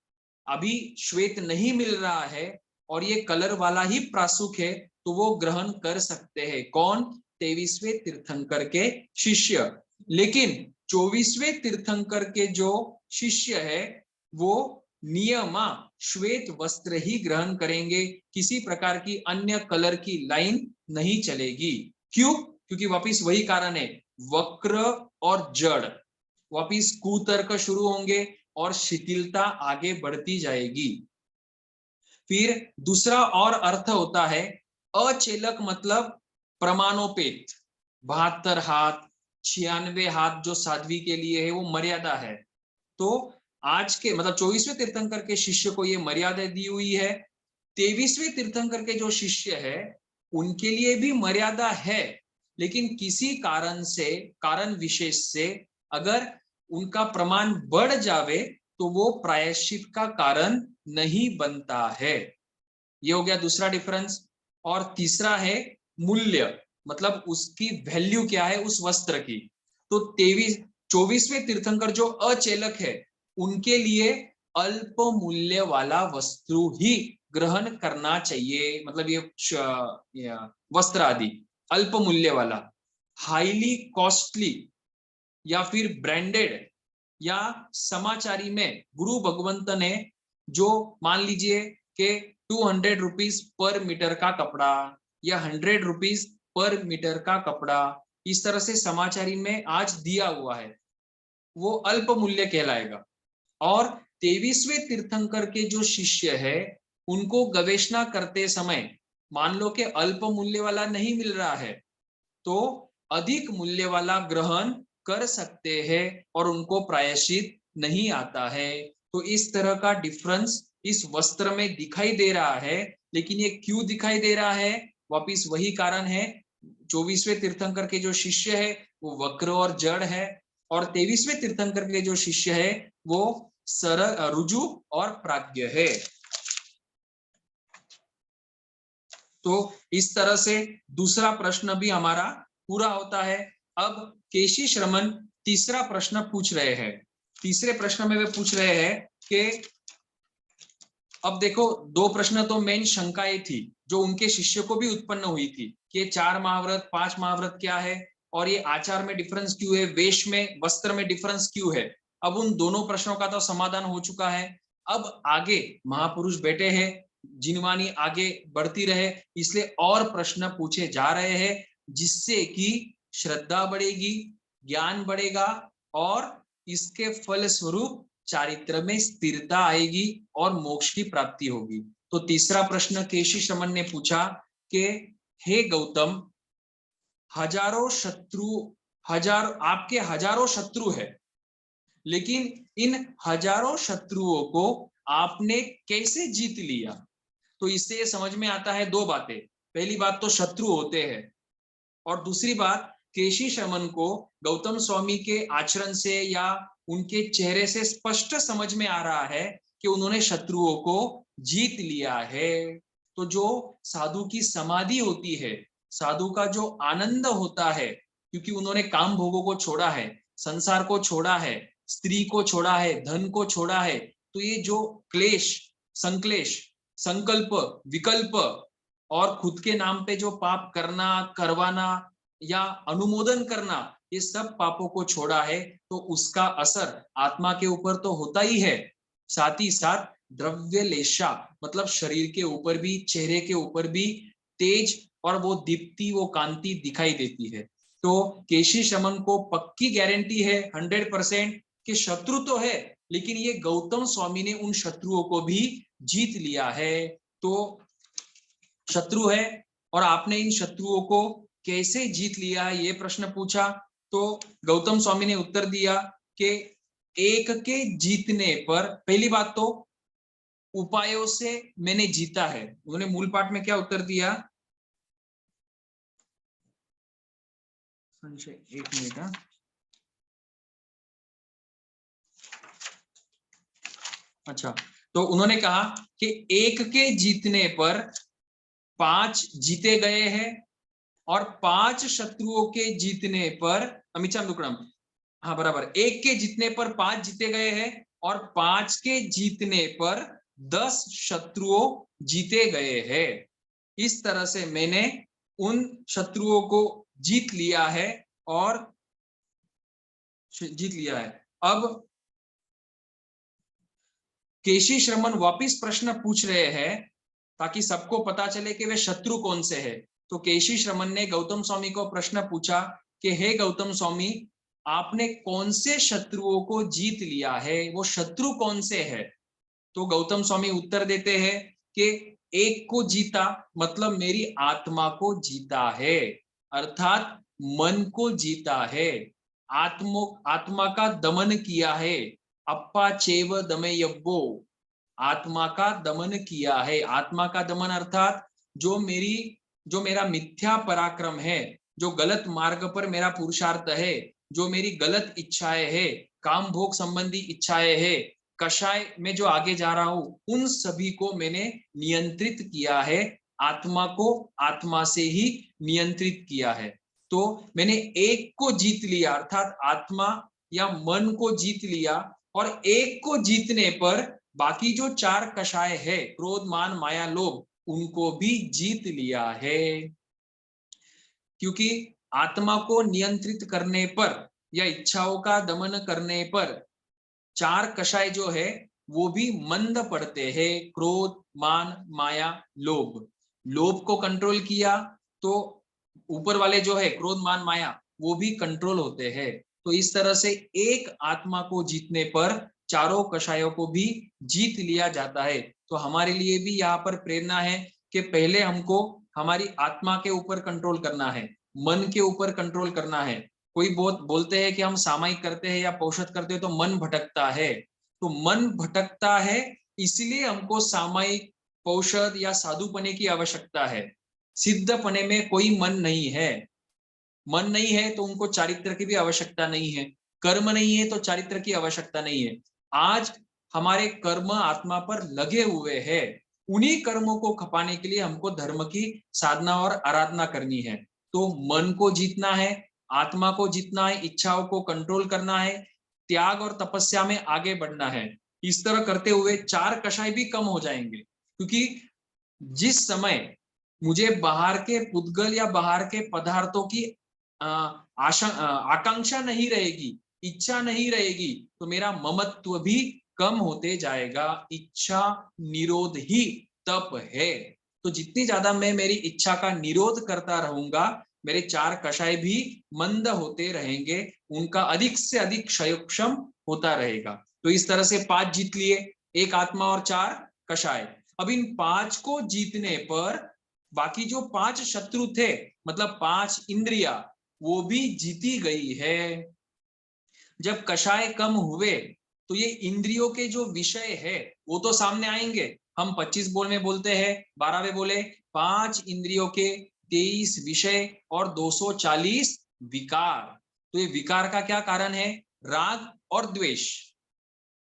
अभी श्वेत नहीं मिल रहा है और ये कलर वाला ही प्रासुक है, तो वो ग्रहण कर सकते हैं। कौन? 23वें तीर्थंकर के शिष्य। लेकिन 24वें तीर्थंकर के जो शिष्य है, वो नियमा श्वेत वस्त्र ही ग्रहण करेंगे, किसी प्रकार की अन्य कलर की लाइन नहीं चलेगी। क्यों? क्योंकि वापिस वही कारण है, वक्र और जड़ वापिस कुतर्क शुरू होंगे और शिथिलता आगे बढ़ती जाएगी। फिर दूसरा और अर्थ होता है अचेलक, मतलब प्रमाणोपेत। 72 हाथ, 96 हाथ जो साध्वी के लिए है, वो मर्यादा है। तो आज के मतलब 24वें तीर्थंकर के शिष्य को ये मर्यादा दी हुई है। 23वें तीर्थंकर के जो शिष्य है, उनके लिए भी मर्यादा है, लेकिन किसी कारण से, कारण विशेष से अगर उनका प्रमाण बढ़ जावे तो वो प्रायश्चित का कारण नहीं बनता है। ये हो गया दूसरा डिफरेंस। और तीसरा है मूल्य, मतलब उसकी वैल्यू क्या है उस वस्त्र की। तो 24वें तीर्थंकर जो अचेलक है, उनके लिए अल्प मूल्य वाला वस्त्र ही ग्रहण करना चाहिए, मतलब ये वस्त्र आदि अल्प मूल्य वाला। हाईली कॉस्टली या फिर ब्रांडेड या समाचारी में गुरु भगवंत ने जो मान लीजिए कि 200 रुपीज पर मीटर का कपड़ा या 100 रुपीज पर मीटर का कपड़ा, इस तरह से समाचारी में आज दिया हुआ है, वो अल्प मूल्य कहलाएगा। और 23वें तीर्थंकर के जो शिष्य है, उनको गवेषणा करते समय मान लो कि अल्प मूल्य वाला नहीं मिल रहा है, तो अधिक मूल्य वाला ग्रहण कर सकते हैं और उनको प्रायश्चित नहीं आता है। तो इस तरह का डिफरेंस इस वस्त्र में दिखाई दे रहा है। लेकिन ये क्यों दिखाई दे रहा है? वापिस वही कारण है, 24वें तीर्थंकर के जो शिष्य है वो वक्र और जड़ है, और 23वें तीर्थंकर के जो शिष्य है वो सरल, रुजु और प्राज्ञ है। तो इस तरह से दूसरा प्रश्न भी हमारा पूरा होता है। अब केशी श्रमण तीसरा प्रश्न पूछ रहे हैं। तीसरे प्रश्न में वे पूछ रहे हैं कि अब देखो, दो प्रश्न तो मेन शंकाएं थी जो उनके शिष्य को भी उत्पन्न हुई थी कि 4 महाव्रत 5 महाव्रत क्या है, और ये आचार में डिफरेंस क्यों है, वेश में, वस्त्र में डिफरेंस क्यों है। अब उन दोनों प्रश्नों का तो समाधान हो चुका है। अब आगे महापुरुष बैठे हैं, जिनवानी आगे बढ़ती रहे, इसलिए और प्रश्न पूछे जा रहे हैं, जिससे कि श्रद्धा बढ़ेगी, ज्ञान बढ़ेगा और इसके फल स्वरूप चारित्र में स्थिरता आएगी और मोक्ष की प्राप्ति होगी। तो तीसरा प्रश्न केशी श्रमण ने पूछा कि हे गौतम, आपके हजारों शत्रु है, लेकिन इन हजारों शत्रुओं को आपने कैसे जीत लिया? तो इससे ये समझ में आता है दो बातें। पहली बात तो शत्रु होते हैं, और दूसरी बात केशी शमन को गौतम स्वामी के आचरण से या उनके चेहरे से स्पष्ट समझ में आ रहा है कि उन्होंने शत्रुओं को जीत लिया है। तो जो साधु की समाधि होती है, साधु का जो आनंद होता है, क्योंकि उन्होंने काम भोगों को छोड़ा है, संसार को छोड़ा है, स्त्री को छोड़ा है, धन को छोड़ा है, तो ये जो क्लेश, संक्लेश, संकल्प, विकल्प और खुद के नाम पे जो पाप करना, करवाना या अनुमोदन करना, ये सब पापों को छोड़ा है, तो उसका असर आत्मा के ऊपर तो होता ही है, साथ ही साथ द्रव्य लेशा मतलब शरीर के ऊपर भी, चेहरे के ऊपर भी तेज और वो दीप्ति, वो कांति दिखाई देती है। तो केशी शमन को पक्की गारंटी है 100% कि शत्रु तो है, लेकिन ये गौतम स्वामी ने उन शत्रुओं को भी जीत लिया है। तो शत्रु है और आपने इन शत्रुओं को कैसे जीत लिया, ये प्रश्न पूछा। तो गौतम स्वामी ने उत्तर दिया कि एक के जीतने पर, पहली बात तो उपायों से मैंने जीता है। उन्होंने मूल पाठ में क्या उत्तर दिया? संशय, एक मिनट। अच्छा, तो उन्होंने कहा कि एक के जीतने पर 5 जीते गए हैं और 5 शत्रुओं के जीतने पर, अमिचा दुक्रम, हाँ बराबर, एक के जीतने पर 5 जीते गए हैं और 5 के जीतने पर 10 शत्रुओं जीते गए हैं। इस तरह से मैंने उन शत्रुओं को जीत लिया है और जीत लिया है। अब केशी श्रमण वापिस प्रश्न पूछ रहे हैं ताकि सबको पता चले कि वे शत्रु कौन से है। तो केशी श्रमण ने गौतम स्वामी को प्रश्न पूछा कि हे गौतम स्वामी, आपने कौन से शत्रुओं को जीत लिया है, वो शत्रु कौन से है? तो गौतम स्वामी उत्तर देते हैं कि एक को जीता मतलब मेरी आत्मा को जीता है, अर्थात मन को जीता है, आत्मा का दमन किया है। अप्पा चेव दमयव्वो, आत्मा का दमन किया है। आत्मा का दमन अर्थात जो मेरा मिथ्या पराक्रम है, जो गलत मार्ग पर मेरा पुरुषार्थ है, जो मेरी गलत इच्छाएं है, काम भोग संबंधी इच्छाएं है, कषाय में जो आगे जा रहा हूं, उन सभी को मैंने नियंत्रित किया है। आत्मा को आत्मा से ही नियंत्रित किया है। तो मैंने एक को जीत लिया अर्थात आत्मा या मन को जीत लिया, और एक को जीतने पर बाकी जो 4 कषाय है, क्रोध, मान, माया, लोभ, उनको भी जीत लिया है। क्योंकि आत्मा को नियंत्रित करने पर या इच्छाओं का दमन करने पर 4 कषाय जो है वो भी मंद पड़ते हैं। क्रोध, मान, माया, लोभ। लोभ को कंट्रोल किया तो ऊपर वाले जो है क्रोध, मान, माया, वो भी कंट्रोल होते हैं। तो इस तरह से एक आत्मा को जीतने पर चारों कषायों को भी जीत लिया जाता है। तो हमारे लिए भी यहाँ पर प्रेरणा है कि पहले हमको हमारी आत्मा के ऊपर कंट्रोल करना है, मन के ऊपर कंट्रोल करना है। कोई बहुत बोलते हैं कि हम सामायिक करते हैं या पौषध करते हैं तो मन भटकता है। तो मन भटकता है, इसलिए हमको सामायिक, पौषध या साधुपने की आवश्यकता है। सिद्धपने में कोई मन नहीं है। मन नहीं है तो उनको चारित्र की भी आवश्यकता नहीं है, कर्म नहीं है तो चारित्र की आवश्यकता नहीं है। आज हमारे कर्म आत्मा पर लगे हुए हैं, उन्हीं कर्मों को खपाने के लिए हमको धर्म की साधना और आराधना करनी है। तो मन को जीतना है, आत्मा को जीतना है, इच्छाओं को कंट्रोल करना है, त्याग और तपस्या में आगे बढ़ना है। इस तरह करते हुए 4 कषाय भी कम हो जाएंगे, क्योंकि जिस समय मुझे बाहर के पुद्गल या बाहर के पदार्थों की आकांक्षा नहीं रहेगी, इच्छा नहीं रहेगी, तो मेरा ममत्व भी कम होते जाएगा। इच्छा निरोध ही तप है। तो जितनी ज्यादा मैं मेरी इच्छा का निरोध करता रहूंगा, मेरे 4 कषाय भी मंद होते रहेंगे, उनका अधिक से अधिक क्षयक्षम होता रहेगा। तो इस तरह से 5 जीत लिए, एक आत्मा और 4 कषाय। अब इन 5 को जीतने पर बाकी जो 5 शत्रु थे, मतलब 5 इंद्रिया, वो भी जीती गई है। जब कषाय कम हुए तो ये इंद्रियों के जो विषय है वो तो सामने आएंगे। हम 25 बोल में बोलते हैं, 12वें बोले 5 इंद्रियों के 23 विषय और 240 विकार। तो ये विकार का क्या कारण है? राग और द्वेष।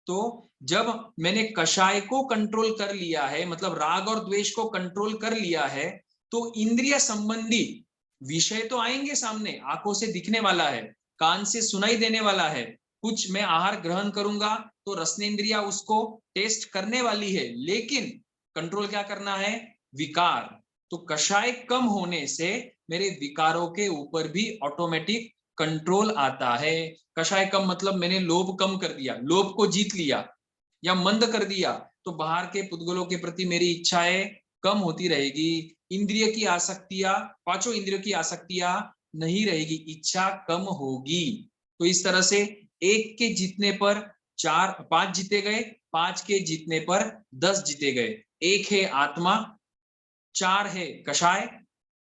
तो जब मैंने कषाय को कंट्रोल कर लिया है, मतलब राग और द्वेष को कंट्रोल कर लिया है, तो इंद्रिय संबंधी विषय तो आएंगे सामने, आंखों से दिखने वाला है, कान से सुनाई देने वाला है, कुछ मैं आहार ग्रहण करूंगा तो रसनेन्द्रिया उसको टेस्ट करने वाली है, लेकिन कंट्रोल क्या करना है? विकार। तो कषाय कम होने से मेरे विकारों के ऊपर भी ऑटोमेटिक कंट्रोल आता है। कषाय कम मतलब मैंने लोभ कम कर दिया, लोभ को जीत लिया या मंद कर दिया, तो बाहर के पुद्गलों के प्रति मेरी इच्छाएं कम होती रहेगी। इंद्रिय की आसक्तियां, पांचों इंद्रियों की आसक्तियां नहीं रहेगी, इच्छा कम होगी। तो इस तरह से 1 के जीतने पर 5 जीते गए, 5 के जीतने पर 10 जीते गए। 1 है आत्मा, 4 है कषाय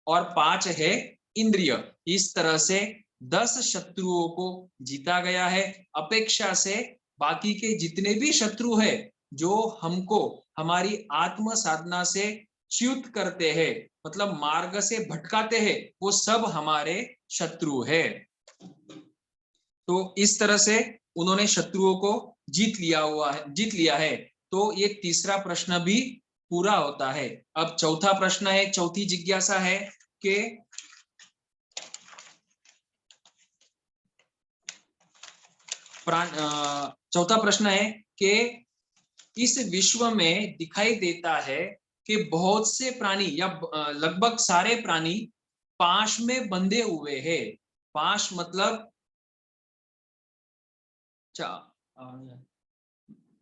और 5 है इंद्रिय। इस तरह से 10 शत्रुओं को जीता गया है। अपेक्षा से बाकी के जितने भी शत्रु है जो हमको हमारी आत्म साधना से च्युत करते हैं, मतलब मार्ग से भटकाते हैं, वो सब हमारे शत्रु है। तो इस तरह से उन्होंने शत्रुओं को जीत लिया है। तो ये तीसरा प्रश्न भी पूरा होता है। अब चौथा प्रश्न है, चौथी जिज्ञासा है कि चौथा प्रश्न है कि इस विश्व में दिखाई देता है कि बहुत से प्राणी या लगभग सारे प्राणी पाश में बंधे हुए हैं। पाश मतलब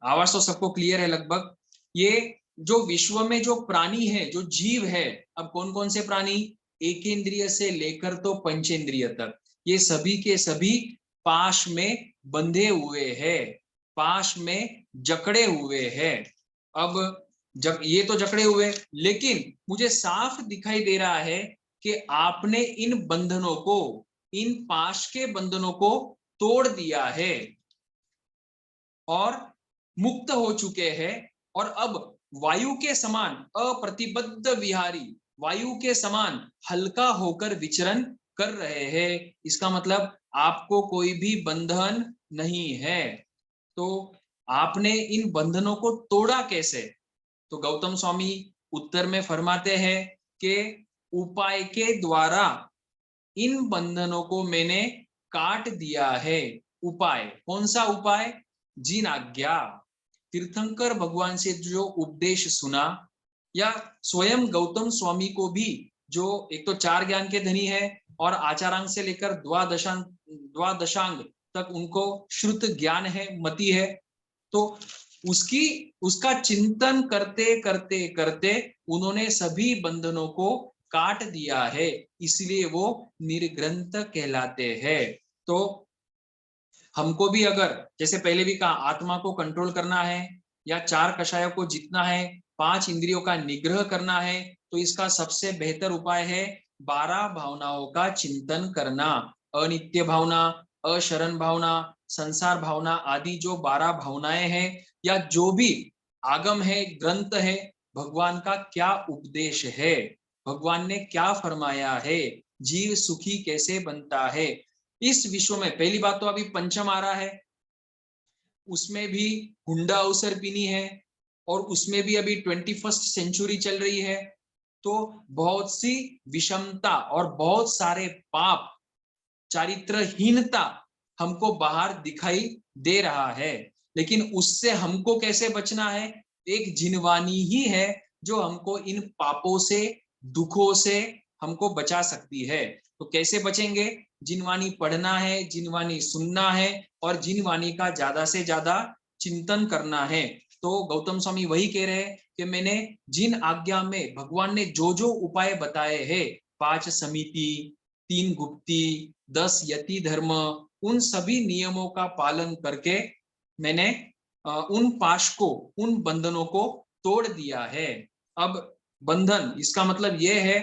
आवाज तो सबको क्लियर है लगभग। ये जो विश्व में जो प्राणी है, जो जीव है, अब कौन कौन से प्राणी? एकेंद्रिय से लेकर तो पंचेंद्रिय तक, ये सभी के सभी पाश में बंधे हुए हैं, पाश में जकड़े हुए हैं। अब ये तो जकड़े हुए, लेकिन मुझे साफ दिखाई दे रहा है कि आपने इन बंधनों को, इन पाश के बंधनों को तोड़ दिया है और मुक्त हो चुके हैं, और अब वायु के समान अप्रतिबद्ध विहारी, वायु के समान हल्का होकर विचरण कर रहे हैं। इसका मतलब आपको कोई भी बंधन नहीं है। तो आपने इन बंधनों को तोड़ा कैसे? तो गौतम स्वामी उत्तर में फरमाते हैं कि उपाय के द्वारा इन बंधनों को मैंने काट दिया है। उपाय कौन सा उपाय? जिन आज्ञा, तीर्थंकर भगवान से जो उपदेश सुना, या स्वयं गौतम स्वामी को भी, जो एक तो 4 ज्ञान के धनी है और आचारांग से लेकर द्वादशांग तक उनको श्रुत ज्ञान है, मति है, तो उसका चिंतन करते करते करते उन्होंने सभी बंधनों को काट दिया है, इसलिए वो निर्ग्रंथ कहलाते हैं। तो हमको भी अगर, जैसे पहले भी कहा, आत्मा को कंट्रोल करना है या 4 कषायों को जीतना है, 5 इंद्रियों का निग्रह करना है, तो इसका सबसे बेहतर उपाय है 12 भावनाओं का चिंतन करना। अनित्य भावना, अशरण भावना, संसार भावना आदि जो 12 भावनाएं हैं, या जो भी आगम है, ग्रंथ है, भगवान का क्या उपदेश है, भगवान ने क्या फरमाया है, जीव सुखी कैसे बनता है, इस विश्व में। पहली बात तो अभी पंचम आ रहा है, उसमें भी हुंडा अवसर पीनी है, और उसमें भी अभी 21st सेंचुरी चल रही है, तो बहुत सी विषमता और बहुत सारे पाप, चारित्रहीनता हमको बाहर दिखाई दे रहा है। लेकिन उससे हमको कैसे बचना है? एक जिनवानी ही है जो हमको इन पापों से, दुखों से हमको बचा सकती है। तो कैसे बचेंगे? जिनवानी पढ़ना है, जिनवानी सुनना है, और जिनवानी का ज्यादा से ज्यादा चिंतन करना है। तो गौतम स्वामी वही कह रहे हैं कि मैंने जिन आज्ञा में भगवान ने जो जो उपाय बताए हैं, 5 समिति, 3 गुप्ती, 10 यति धर्म, उन सभी नियमों का पालन करके मैंने उन पाश को, उन बंधनों को तोड़ दिया है। अब बंधन, इसका मतलब यह है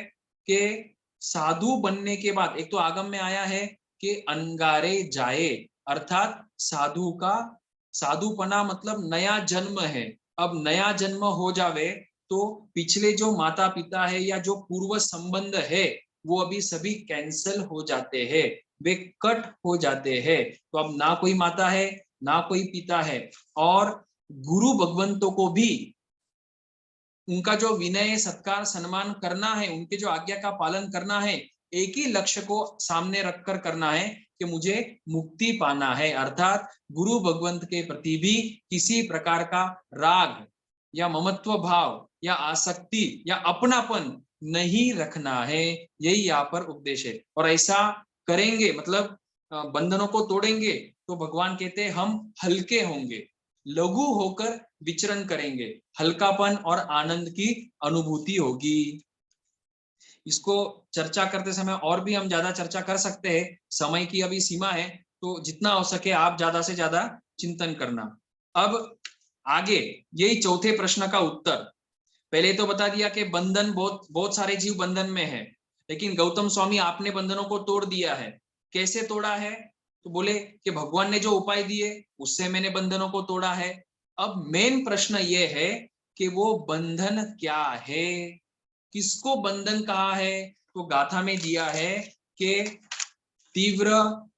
कि साधु बनने के बाद, एक तो आगम में आया है कि अंगारे जाए, अर्थात साधुपना मतलब नया जन्म है। अब नया जन्म हो जावे तो पिछले जो माता पिता है या जो पूर्व संबंध है वो अभी सभी कैंसल हो जाते हैं, वे कट हो जाते हैं। तो अब ना कोई माता है ना कोई पिता है, और गुरु भगवंतों को भी उनका जो विनय सत्कार सम्मान करना है, उनके जो आज्ञा का पालन करना है, एक ही लक्ष्य को सामने रखकर करना है कि मुझे मुक्ति पाना है। अर्थात गुरु भगवंत के प्रति भी किसी प्रकार का राग या ममत्व भाव या आसक्ति या अपनापन नहीं रखना है, यही यहाँ पर उपदेश है। और ऐसा करेंगे मतलब बंधनों को तोड़ेंगे तो भगवान कहते हैं हम हल्के होंगे, लघु होकर विचरण करेंगे, हल्कापन और आनंद की अनुभूति होगी। इसको चर्चा करते समय और भी हम ज्यादा चर्चा कर सकते हैं, समय की अभी सीमा है, तो जितना हो सके आप ज्यादा से ज्यादा चिंतन करना। अब आगे यही चौथे प्रश्न का उत्तर। पहले तो बता दिया कि बंधन बहुत बहुत सारे जीव बंधन में है, लेकिन गौतम स्वामी आपने बंधनों को तोड़ दिया है। कैसे तोड़ा है? तो बोले कि भगवान ने जो उपाय दिए उससे मैंने बंधनों को तोड़ा है। अब मेन प्रश्न ये है कि वो बंधन क्या है, किसको बंधन कहा है? तो गाथा में दिया है कि तीव्र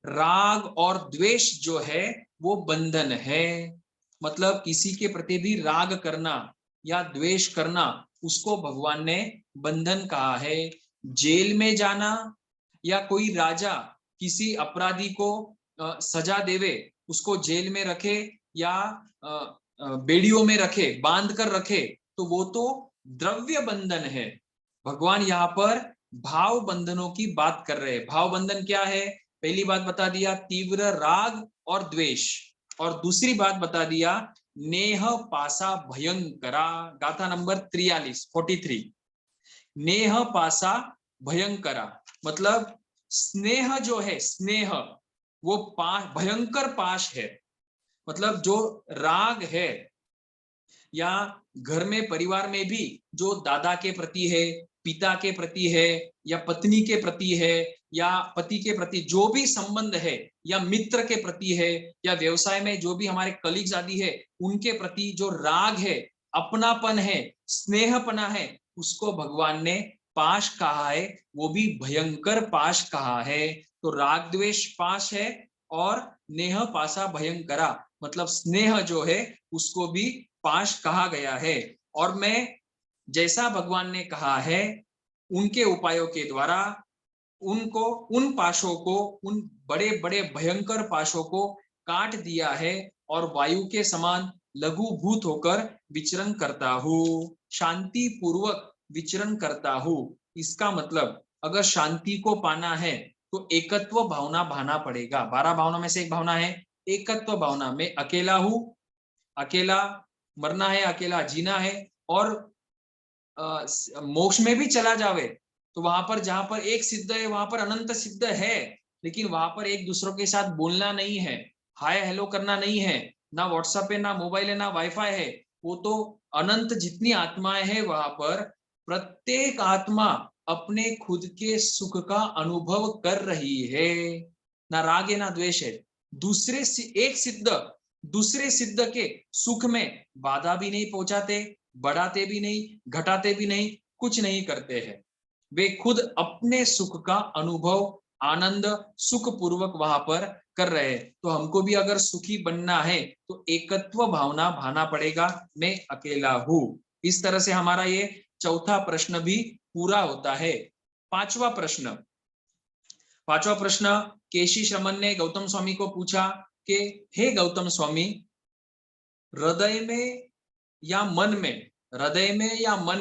राग और द्वेष जो है वो बंधन है। मतलब किसी के प्रति भी राग करना या द्वेष करना, उसको भगवान ने बंधन कहा है। जेल में जाना या कोई राजा किसी अपराधी को सजा देवे, उसको जेल में रखे या बेड़ियों में रखे, बांध कर रखे, तो वो तो द्रव्य बंधन है। भगवान यहाँ पर भाव बंधनों की बात कर रहे हैं। भाव बंधन क्या है? पहली बात बता दिया तीव्र राग और द्वेष, और दूसरी बात बता दिया नेह पासा भयंकरा। गाथा नंबर 43 नेह पासा भयंकरा मतलब स्नेह जो है, स्नेह वो भयंकर पाश है। मतलब जो राग है या घर में परिवार में भी जो दादा के प्रति है, पिता के प्रति है, या पत्नी के प्रति है, या पति के प्रति जो भी संबंध है, या मित्र के प्रति है, या व्यवसाय में जो भी हमारे कलीग्स आदि है उनके प्रति जो राग है, अपनापन है, स्नेहपना है, उसको भगवान ने पाश कहा है, वो भी भयंकर पाश कहा है। तो राग द्वेष पाश है और नेह पासा भयंकरा मतलब स्नेह जो है उसको भी पाश कहा गया है। और मैं जैसा भगवान ने कहा है उनके उपायों के द्वारा उनको उन पाशों को, उन बड़े बड़े भयंकर पाशों को काट दिया है और वायु के समान लघुभूत होकर विचरण करता हूँ, शांति पूर्वक विचरण करता हूँ। इसका मतलब अगर शांति को पाना है तो एकत्व भावना भाना पड़ेगा। 12 भावना में से एक भावना है एकत्व भावना। मैं अकेला हूं, अकेला मरना है, अकेला जीना है, और मोक्ष में भी चला जावे तो वहां पर जहां पर एक सिद्ध है वहां पर अनंत सिद्ध है, लेकिन वहां पर एक दूसरों के साथ बोलना नहीं है, हाय हेलो करना नहीं है, ना व्हाट्सएप है, ना मोबाइल है, ना वाईफाई है। वो तो अनंत जितनी आत्माएं हैं वहां पर प्रत्येक आत्मा अपने खुद के सुख का अनुभव कर रही है, ना राग है ना द्वेष है। दूसरे एक सिद्ध दूसरे सिद्ध के सुख में बाधा भी नहीं पहुंचाते, बढ़ाते भी नहीं, घटाते भी नहीं, कुछ नहीं करते हैं। वे खुद अपने सुख का अनुभव आनंद सुख पूर्वक वहां पर कर रहे हैं। तो हमको भी अगर सुखी बनना है तो एकत्व भावना भाना पड़ेगा, मैं अकेला हूं। इस तरह से हमारा ये चौथा प्रश्न भी पूरा होता है। पांचवा प्रश्न केशी श्रमण ने गौतम स्वामी को पूछा कि हे गौतम स्वामी, हृदय में या मन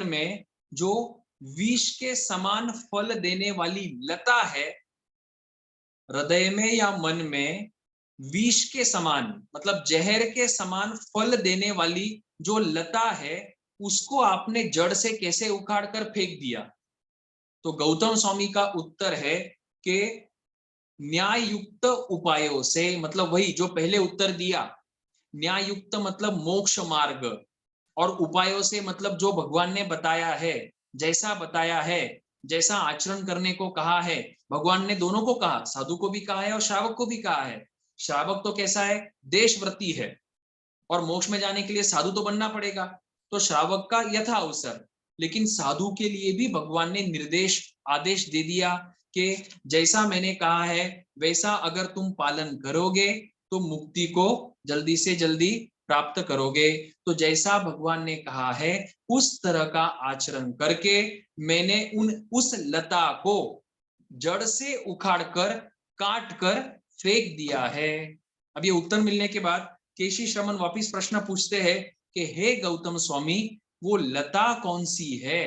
में जो विष के समान फल देने वाली लता है, हृदय में या मन में विष के समान मतलब जहर के समान फल देने वाली जो लता है, उसको आपने जड़ से कैसे उखाड़ कर फेंक दिया? तो गौतम स्वामी का उत्तर है कि न्याय युक्त उपायों से। मतलब वही जो पहले उत्तर दिया, न्याय युक्त मतलब मोक्ष मार्ग, और उपायों से मतलब जो भगवान ने बताया है, जैसा बताया है, जैसा आचरण करने को कहा है। भगवान ने दोनों को कहा, साधु को भी कहा है और श्रावक को भी कहा है। श्रावक तो कैसा है, देशव्रती है, और मोक्ष में जाने के लिए साधु तो बनना पड़ेगा, तो श्रावक का यथा अवसर। लेकिन साधु के लिए भी भगवान ने निर्देश आदेश दे दिया कि जैसा मैंने कहा है वैसा अगर तुम पालन करोगे तो मुक्ति को जल्दी से जल्दी प्राप्त करोगे। तो जैसा भगवान ने कहा है उस तरह का आचरण करके मैंने उस लता को जड़ से उखाड़ कर काट कर फेंक दिया है। अब ये उत्तर मिलने के बाद केशी श्रमण वापिस प्रश्न पूछते हैं कि हे गौतम स्वामी, वो लता कौन सी है?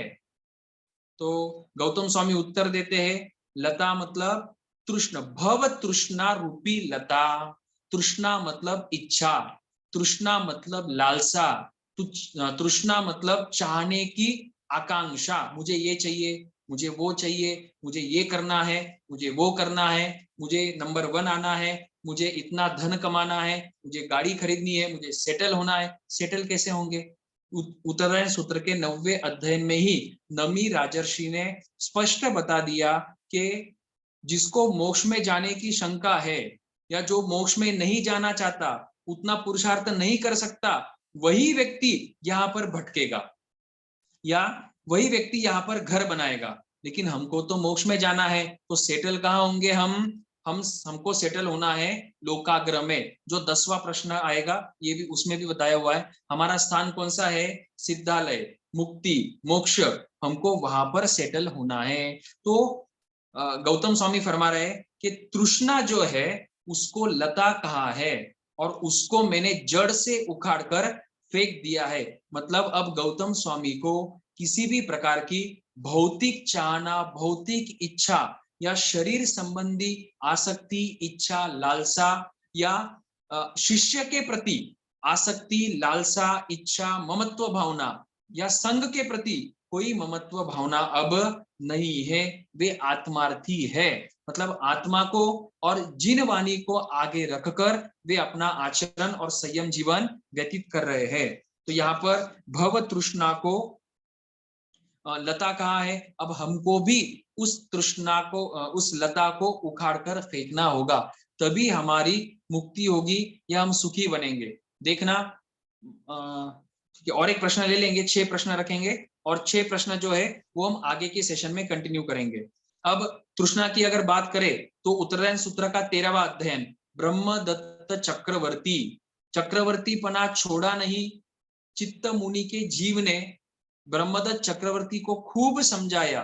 तो गौतम स्वामी उत्तर देते हैं, लता मतलब तृष्ण, भव तृष्णा रूपी लता। तृष्णा मतलब इच्छा, तृष्णा मतलब लालसा, तृष्णा मतलब चाहने की आकांक्षा। मुझे ये चाहिए, मुझे वो चाहिए, मुझे ये करना है, मुझे वो करना है, मुझे नंबर 1 आना है, मुझे इतना धन कमाना है, मुझे गाड़ी खरीदनी है, मुझे सेटल होना है। सेटल कैसे होंगे? उत्तरायण सूत्र के 90वें अध्याय में ही नमी राजर्षि ने स्पष्ट बता दिया कि जिसको मोक्ष में जाने की शंका है या जो मोक्ष में नहीं जाना चाहता, उतना पुरुषार्थ नहीं कर सकता, वही व्यक्ति यहाँ पर भटकेगा या वही व्यक्ति यहाँ पर घर बनाएगा। लेकिन हमको तो मोक्ष में जाना है, तो सेटल कहाँ होंगे हम हमको सेटल होना है लोकाग्र में। जो 10वां प्रश्न आएगा ये भी उसमें भी बताया हुआ है, हमारा स्थान कौन सा है? सिद्धालय, मुक्ति, मोक्ष, हमको वहां पर सेटल होना है। तो गौतम स्वामी फरमा रहे कि तृष्णा जो है उसको लता कहा है और उसको मैंने जड़ से उखाड़ कर फेंक दिया है। मतलब अब गौतम स्वामी को किसी भी प्रकार की भौतिक चाहना, भौतिक इच्छा या शरीर संबंधी आसक्ति, इच्छा, लालसा या शिष्य के प्रति आसक्ति, लालसा, इच्छा, ममत्व भावना या संघ के प्रति कोई ममत्व भावना अब नहीं है। वे आत्मार्थी है, मतलब आत्मा को और जिन वाणी को आगे रखकर वे अपना आचरण और संयम जीवन व्यतीत कर रहे हैं। तो यहाँ पर भव तृष्णा को लता कहा है। अब हमको भी उस तृष्णा को, उस लता को उखाड़ कर फेंकना होगा, तभी हमारी मुक्ति होगी या हम सुखी बनेंगे। देखना, और एक प्रश्न ले लेंगे, 6 प्रश्न रखेंगे और 6 प्रश्न जो है वो हम आगे के सेशन में कंटिन्यू करेंगे। अब तृष्णा की अगर बात करें तो उत्तरायण सूत्र का 13वां अध्ययन, ब्रह्मदत्त चक्रवर्ती, चक्रवर्तीपना छोड़ा नहीं। चित्त मुनि के जीव ने ब्रह्मदत्त चक्रवर्ती को खूब समझाया,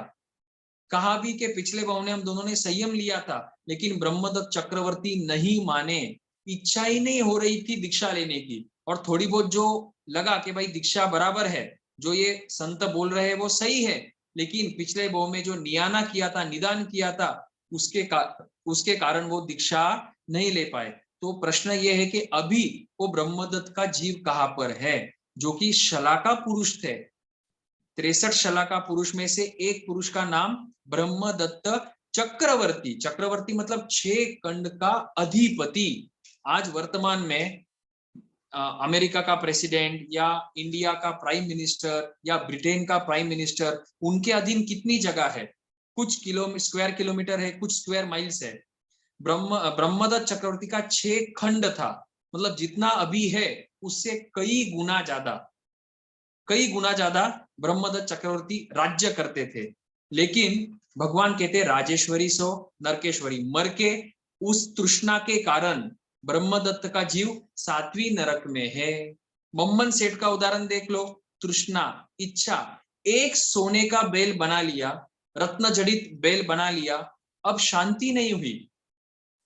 कहा भी कि पिछले भाव ने हम दोनों ने संयम लिया था, लेकिन ब्रह्मदत्त चक्रवर्ती नहीं माने, इच्छा ही नहीं हो रही थी दीक्षा लेने की। और थोड़ी बहुत जो लगा कि भाई दीक्षा बराबर है, जो ये संत बोल रहे हैं वो सही है, लेकिन पिछले भाव में जो नियाना किया था, निदान किया था, उसके कारण वो दीक्षा नहीं ले पाए। तो प्रश्न ये है कि अभी वो ब्रह्मदत्त का जीव कहाँ पर है, जो कि शलाका पुरुष थे। 63 शलाका पुरुष में से एक पुरुष का नाम ब्रह्मदत्त चक्रवर्ती, चक्रवर्ती मतलब 6 खंड का अधिपति। आज वर्तमान में अमेरिका का प्रेसिडेंट या इंडिया का प्राइम मिनिस्टर या ब्रिटेन का प्राइम मिनिस्टर, उनके अधीन कितनी जगह है? कुछ स्क्वायर किलोमीटर है, कुछ स्क्वायर माइल्स है। ब्रह्मदत्त चक्रवर्ती का 6 खंड था, मतलब जितना अभी है उससे कई गुना ज्यादा ब्रह्मदत्त चक्रवर्ती राज्य करते थे। लेकिन भगवान कहते राजेश्वरी सो नरकेश्वरी, मर के उस तृष्णा के कारण ब्रह्मदत्त का जीव 7वीं नरक में है। मम्मन सेठ का उदाहरण देख लो, तृष्णा, इच्छा, एक सोने का बेल बना लिया, रत्न जड़ित बेल बना लिया, अब शांति नहीं हुई,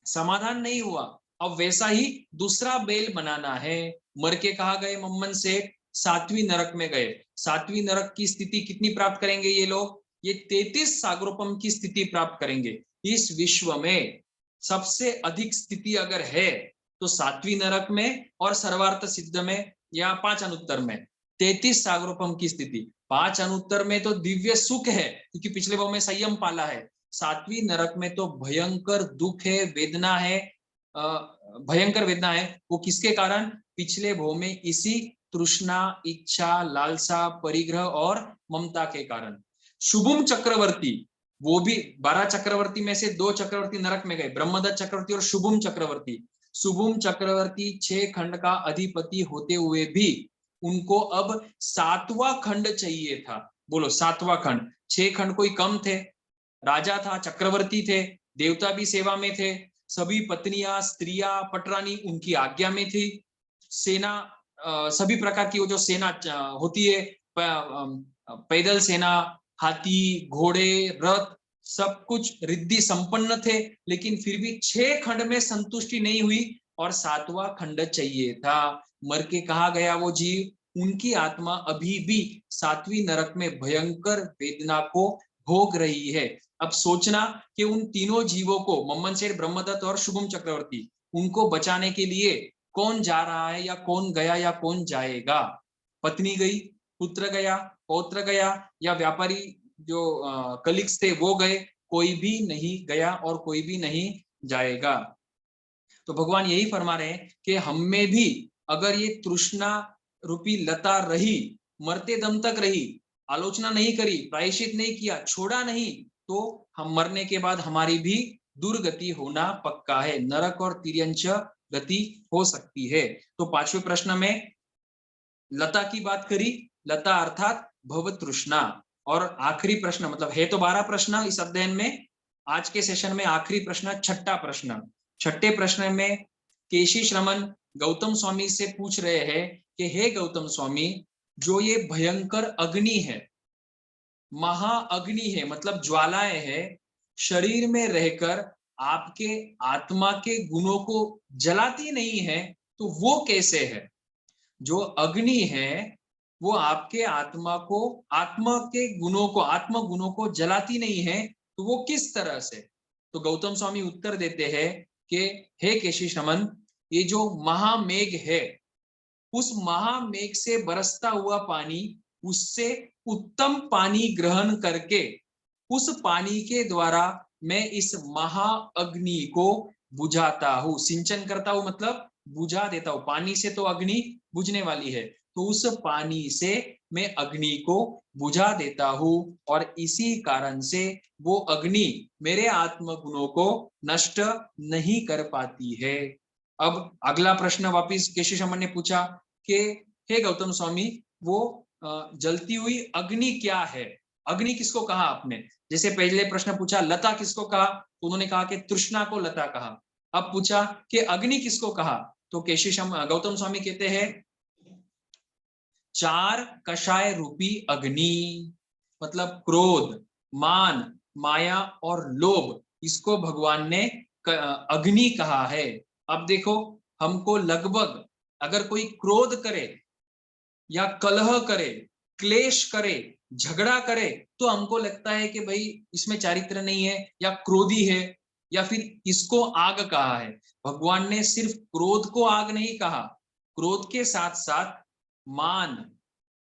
समाधान नहीं हुआ, अब वैसा ही दूसरा बेल बनाना है। मर के कहा गए मम्मन सेठ? 7वीं नरक में गए। 7वीं नरक की स्थिति कितनी प्राप्त करेंगे ये लोग? ये 33 सागरोपम की स्थिति प्राप्त करेंगे। इस विश्व में सबसे अधिक स्थिति अगर है तो 7वीं नरक में और सर्वार्थ सिद्ध में या 5 अनुत्तर में 33 सागरोपम की स्थिति। 5 अनुत्तर में तो दिव्य सुख है क्योंकि पिछले भाव में संयम पाला है। 7वीं नरक में तो भयंकर दुख है, वेदना है, भयंकर वेदना है। वो किसके कारण? पिछले भाव में इसी तृष्णा, इच्छा, लालसा, परिग्रह और ममता के कारण। शुभम चक्रवर्ती, वो भी 12 चक्रवर्ती में से 2 चक्रवर्ती नरक में गए, ब्रह्मदत्त चक्रवर्ती और शुभम चक्रवर्ती। शुभम चक्रवर्ती 6 खंड का अधिपति होते हुए भी उनको अब 7वां खंड चाहिए था। बोलो 7वां खंड, 6 खंड कोई कम थे? राजा था, चक्रवर्ती थे, देवता भी सेवा में थे, सभी पत्नियां, स्त्रियां, पटरानी उनकी आज्ञा में थी, सेना सभी प्रकार की वो जो सेना होती है, पैदल सेना, हाथी, घोड़े, रथ, सब कुछ रिद्धि संपन्न थे, लेकिन फिर भी 6 खंड में संतुष्टि नहीं हुई और 7वां खंड चाहिए था। मर के कहा गया वो जीव, उनकी आत्मा अभी भी 7वीं नरक में भयंकर वेदना को भोग रही है। अब सोचना कि उन तीनों जीवों को, मम्मन सेठ, ब्रह्मदत्त और शुभम चक्रवर्ती, उनको बचाने के लिए कौन जा रहा है या कौन गया या कौन जाएगा? पत्नी गई, पुत्र गया, पौत्र गया, या व्यापारी जो कलीग्स थे वो गए? कोई भी नहीं गया और कोई भी नहीं जाएगा। तो भगवान यही फरमा रहे हैं कि हम में भी अगर ये तृष्णा रूपी लता रही, मरते दम तक रही, आलोचना नहीं करी, प्रायश्चित नहीं किया, छोड़ा नहीं, तो हम मरने के बाद हमारी भी दुर्गति होना पक्का है, नरक और तिर्यंच गति हो सकती है। तो 5वें प्रश्न में लता की बात करी, लता अर्थात भव तृष्णा। और आखिरी प्रश्न, मतलब है तो 12 प्रश्न इस अध्ययन में, आज के सेशन में आखिरी प्रश्न, 6ठा प्रश्न। 6ठे प्रश्न में केशी श्रमण गौतम स्वामी से पूछ रहे हैं कि हे गौतम स्वामी, जो ये भयंकर अग्नि है, महाअग्नि है, मतलब ज्वालाएं है, शरीर में रहकर आपके आत्मा के गुणों को जलाती नहीं है, तो वो कैसे है? जो अग्नि है वो आपके आत्मा को, आत्मा के गुणों को, आत्म गुणों को जलाती नहीं है, तो वो किस तरह से? तो गौतम स्वामी उत्तर देते हैं कि हे केशी श्रमण, ये जो महामेघ है, उस महामेघ से बरसता हुआ पानी, उससे उत्तम पानी ग्रहण करके उस पानी के द्वारा मैं इस महाअग्नि को बुझाता हूं, सिंचन करता हूं, मतलब बुझा देता हूं। पानी से तो अग्नि बुझने वाली है, तो उस पानी से मैं अग्नि को बुझा देता हूं, और इसी कारण से वो अग्नि मेरे आत्म गुणों को नष्ट नहीं कर पाती है। अब अगला प्रश्न वापिस केशी शर्मा ने पूछा कि हे गौतम स्वामी, वो जलती हुई अग्नि क्या है? अग्नि किसको कहा आपने? जैसे पहले प्रश्न पूछा लता किसको कहा, तो उन्होंने कहा कि तृष्णा को लता कहा। अब पूछा कि अग्नि किसको कहा, तो केशी गौतम स्वामी कहते हैं 4 कषाय रूपी अग्नि, मतलब क्रोध, मान, माया और लोभ, इसको भगवान ने अग्नि कहा है। अब देखो, हमको लगभग अगर कोई क्रोध करे या कलह करे, क्लेश करे, झगड़ा करे, तो हमको लगता है कि भाई इसमें चारित्र नहीं है, या क्रोधी है, या फिर इसको आग कहा है। भगवान ने सिर्फ क्रोध को आग नहीं कहा, क्रोध के साथ साथ मान,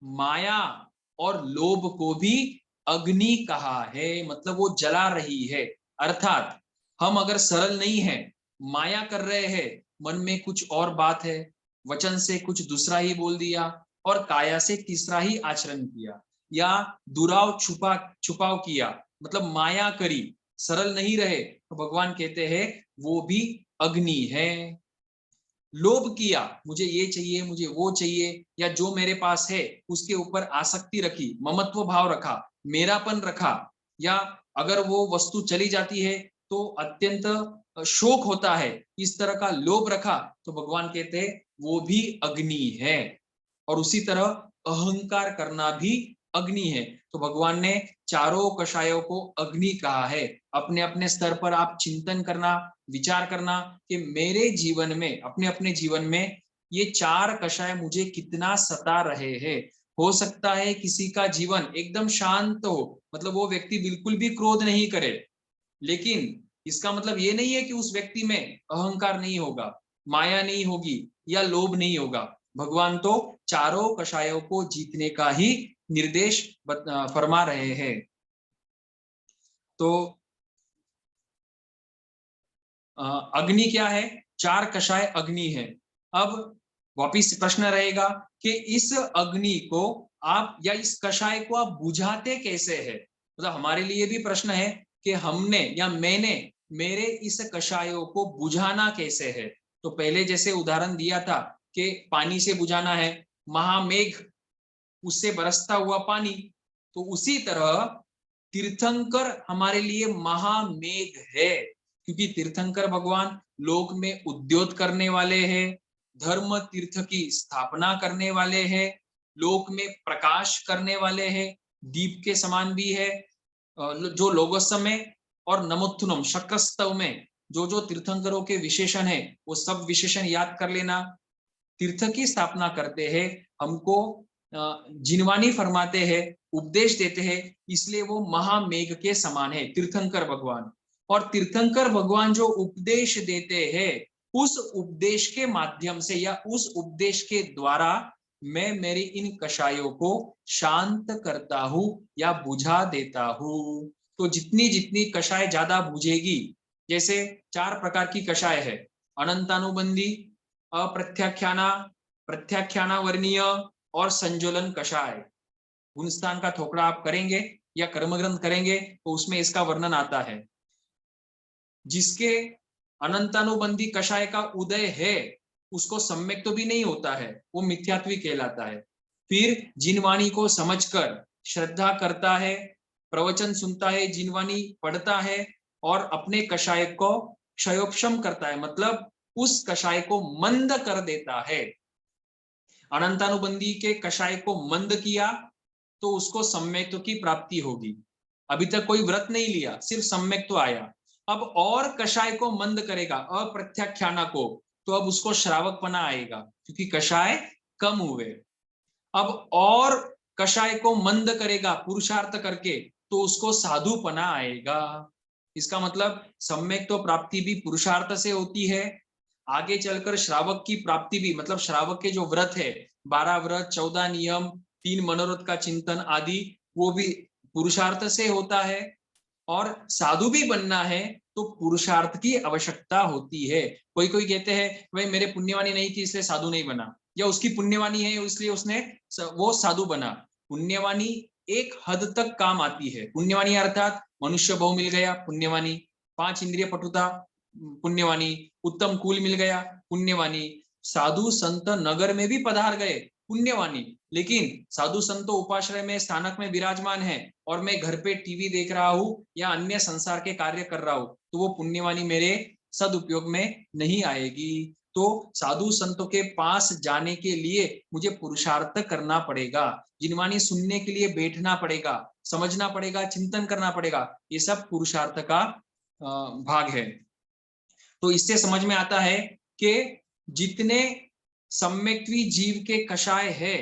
माया और लोभ को भी अग्नि कहा है, मतलब वो जला रही है। अर्थात हम अगर सरल नहीं है, माया कर रहे हैं, मन में कुछ और बात है, वचन से कुछ दूसरा ही बोल दिया, और काया से तीसरा ही आचरण किया, या दुराव छुपाव किया, मतलब माया करी, सरल नहीं रहे, तो भगवान कहते हैं वो भी अग्नि है। लोभ किया, मुझे ये चाहिए, मुझे वो चाहिए, या जो मेरे पास है उसके ऊपर आसक्ति रखी, ममत्व भाव रखा, मेरापन रखा, या अगर वो वस्तु चली जाती है तो अत्यंत शोक होता है, इस तरह का लोभ रखा, तो भगवान कहते हैं वो भी अग्नि है। और उसी तरह अहंकार करना भी अग्नि है। तो भगवान ने चारों कषायों को अग्नि कहा है। अपने अपने स्तर पर आप चिंतन करना, विचार करना कि मेरे जीवन में, अपने अपने जीवन में ये 4 कषाय मुझे कितना सता रहे हैं। हो सकता है किसी का जीवन एकदम शांत हो, मतलब वो व्यक्ति बिल्कुल भी क्रोध नहीं करे, लेकिन इसका मतलब ये नहीं है कि उस व्यक्ति में अहंकार नहीं होगा, माया नहीं होगी, या लोभ नहीं होगा। भगवान तो चारों कषायों को जीतने का ही निर्देश फरमा रहे हैं। तो अग्नि क्या है? 4 कषाय अग्नि है। अब वापिस प्रश्न रहेगा कि इस अग्नि को आप, या इस कषाय को आप बुझाते कैसे है? मतलब हमारे लिए भी प्रश्न है कि हमने या मैंने मेरे इस कषायों को बुझाना कैसे है। तो पहले जैसे उदाहरण दिया था कि पानी से बुझाना है, महामेघ उससे बरसता हुआ पानी, तो उसी तरह तीर्थंकर हमारे लिए महामेघ है, क्योंकि तीर्थंकर भगवान लोक में उद्योत करने वाले हैं, धर्म तीर्थ की स्थापना करने वाले हैं, लोक में प्रकाश करने वाले हैं, दीप के समान भी है। जो लोगोत्सव में और नमोत्थुनम शक्रस्तव में जो जो तीर्थंकरों के विशेषण है वो सब विशेषण याद कर लेना। तीर्थ की स्थापना करते हैं, हमको जिनवानी फरमाते हैं, उपदेश देते हैं, इसलिए वो महामेघ के समान है तीर्थंकर भगवान। और तीर्थंकर भगवान जो उपदेश देते हैं, उस उपदेश के माध्यम से या उस उपदेश के द्वारा मैं मेरी इन कषायों को शांत करता हूं या बुझा देता हूं। तो जितनी जितनी कषाय ज्यादा बुझेगी, जैसे 4 प्रकार की कषाय है, अनंतानुबंधी, अप्रत्याख्याना, प्रत्याख्याना वर्णीय और संजोलन कषाय। गुणस्थान का थोकड़ा आप करेंगे या कर्मग्रंथ करेंगे तो उसमें इसका वर्णन आता है। जिसके अनंतानुबंधी कषाय का उदय है उसको सम्यक तो भी नहीं होता है, वो मिथ्यात्वी कहलाता है। फिर जिनवाणी को समझकर श्रद्धा करता है, प्रवचन सुनता है, जिनवाणी पढ़ता है और अपने कषाय को क्षयोपशम करता है, मतलब उस कषाय को मंद कर देता है। अनंतानुबंधी के कषाय को मंद किया तो उसको सम्यक्त्व की प्राप्ति होगी। अभी तक कोई व्रत नहीं लिया, सिर्फ सम्यक्त्व आया। अब और कषाय को मंद करेगा, अप्रत्याख्याना को, तो अब उसको श्रावकपना आएगा क्योंकि कषाय कम हुए। अब और कषाय को मंद करेगा पुरुषार्थ करके तो उसको साधुपना आएगा। इसका मतलब सम्यक्त्व प्राप्ति भी पुरुषार्थ से होती है, आगे चलकर श्रावक की प्राप्ति भी, मतलब श्रावक के जो व्रत है 12 व्रत, 14 नियम, 3 मनोरथ का चिंतन आदि, वो भी पुरुषार्थ से होता है। और साधु भी बनना है तो पुरुषार्थ की आवश्यकता होती है। कोई कोई कहते हैं भाई मेरे पुण्यवानी नहीं थी इसलिए साधु नहीं बना, या उसकी पुण्यवानी है इसलिए उसने वो साधु बना। पुण्यवानी एक हद तक काम आती है। पुण्यवानी अर्थात मनुष्य भाव मिल गया, पुण्यवानी, 5 इंद्रिय पटुता, पुण्यवानी, उत्तम कुल मिल गया, पुण्यवानी, साधु संत नगर में भी पधार गए, पुण्यवानी। लेकिन साधु संत उपाश्रय में स्थानक में विराजमान है और मैं घर पे टीवी देख रहा हूं या अन्य संसार के कार्य कर रहा हूं, तो वो पुण्यवानी मेरे सदुपयोग में नहीं आएगी। तो साधु संतों के पास जाने के लिए मुझे पुरुषार्थ करना पड़ेगा, जिनवानी सुनने के लिए बैठना पड़ेगा, समझना पड़ेगा, चिंतन करना पड़ेगा, ये सब पुरुषार्थ का भाग है। तो इससे समझ में आता है कि जितने सम्यक्त्वी जीव के कषाय है,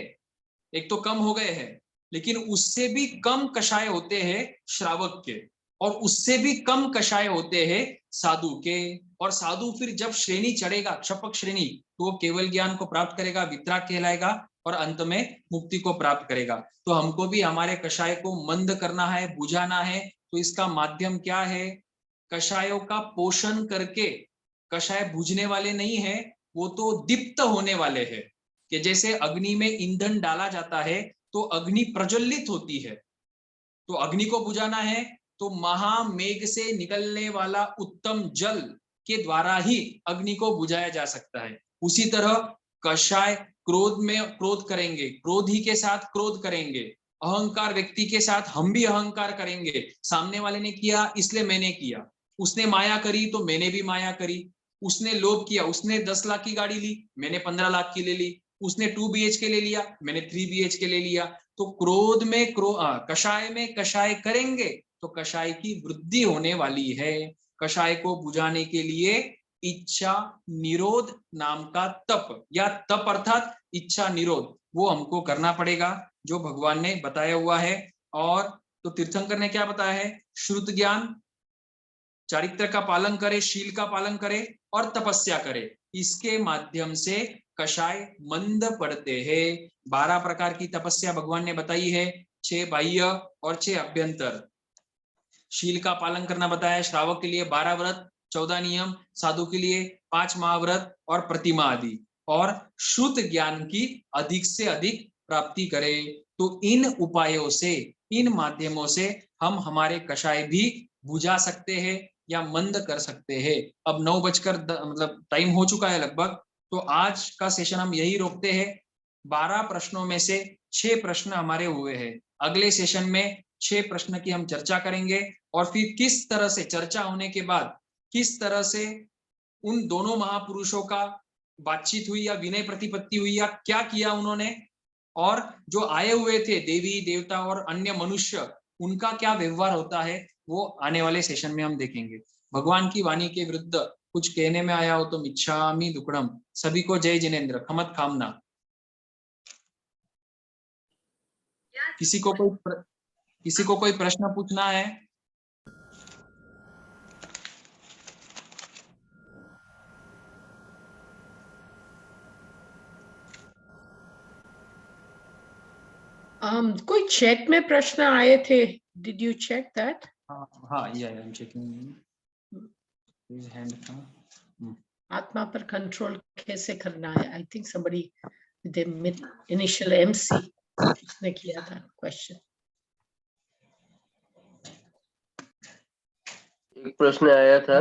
एक तो कम हो गए हैं, लेकिन उससे भी कम कषाय होते हैं श्रावक के, और उससे भी कम कषाय होते हैं साधु के। और साधु फिर जब श्रेणी चढ़ेगा, क्षपक श्रेणी, तो वो केवल ज्ञान को प्राप्त करेगा, वितराग कहलाएगा और अंत में मुक्ति को प्राप्त करेगा। तो हमको भी हमारे कषाय को मंद करना है, बुझाना है, तो इसका माध्यम क्या है? कषायों का पोषण करके। कषाय बुझने वाले नहीं है, वो तो दीप्त होने वाले हैं, कि जैसे अग्नि में ईंधन डाला जाता है तो अग्नि प्रज्वलित होती है। तो अग्नि को बुझाना है तो महामेघ से निकलने वाला उत्तम जल के द्वारा ही अग्नि को बुझाया जा सकता है। उसी तरह कषाय क्रोध में क्रोध करेंगे, क्रोधी के साथ क्रोध करेंगे, अहंकार व्यक्ति के साथ हम भी अहंकार करेंगे, सामने वाले ने किया इसलिए मैंने किया, उसने माया करी तो मैंने भी माया करी, उसने लोभ किया, उसने 10 लाख की गाड़ी ली, मैंने 15 लाख की ले ली, उसने 2 BHK ले लिया, मैंने 3 BHK ले लिया। तो क्रोध में कषाय में कषाय करेंगे तो कषाय की वृद्धि होने वाली है। कषाय को बुझाने के लिए इच्छा निरोध नाम का तप, या तप अर्थात इच्छा निरोध, वो हमको करना पड़ेगा, जो भगवान ने बताया हुआ है। और तो तीर्थंकर ने क्या बताया है? श्रुत ज्ञान, चारित्र का पालन करे, शील का पालन करे और तपस्या करे, इसके माध्यम से कषाय मंद पड़ते हैं। 12 प्रकार की तपस्या भगवान ने बताई है, 6 बाह्य और 6 अभ्यंतर। शील का पालन करना बताया, श्रावक के लिए 12 व्रत, 14 नियम, साधु के लिए 5 महाव्रत और प्रतिमा आदि। और श्रुत ज्ञान की अधिक से अधिक प्राप्ति करे। तो इन उपायों से, इन माध्यमों से हम हमारे कषाय भी बुझा सकते हैं, या मंद कर सकते हैं। अब 9 बजकर मतलब टाइम हो चुका है लगभग, तो आज का सेशन हम यही रोकते हैं। 12 प्रश्नों में से 6 प्रश्न हमारे हुए हैं। अगले सेशन में 6 प्रश्न की हम चर्चा करेंगे और फिर किस तरह से चर्चा होने के बाद किस तरह से उन दोनों महापुरुषों का बातचीत हुई या विनय प्रतिपत्ति हुई या क्या किया उन्होंने, और जो आए हुए थे देवी देवता और अन्य मनुष्य, उनका क्या व्यवहार होता है, वो आने वाले सेशन में हम देखेंगे। भगवान की वाणी के विरुद्ध कुछ कहने में आया हो तो मिच्छामि दुक्कडम। सभी को जय जिनेन्द्र, खमत खामना। किसी को कोई प्रश्न पूछना है? कोई चैट में प्रश्न आए थे, डिड यू चेक दैट? हाँ, या आई एम चेकिंग हैंड था। आत्मा पर कंट्रोल कैसे करना है? I think somebody with initial MC उसने किया था क्वेश्चन। एक प्रश्न आया था,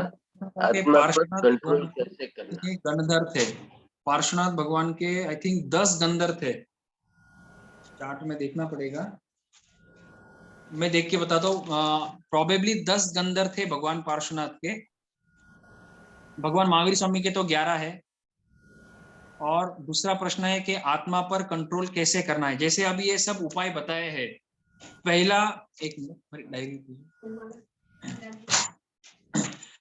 आत्मा पर कंट्रोल कैसे करना। गंधर्व थे पार्श्वनाथ भगवान के, आई थिंक 10 गंधर्व थे। चार्ट में देखना पड़ेगा, मैं देख के बताता हूँ। प्रोबेबली 10 गंधर्व थे भगवान पार्श्वनाथ के। भगवान महावीर स्वामी के तो 11 है। और दूसरा प्रश्न है कि आत्मा पर कंट्रोल कैसे करना है। जैसे अभी ये सब उपाय बताए हैं, पहला एक डायरी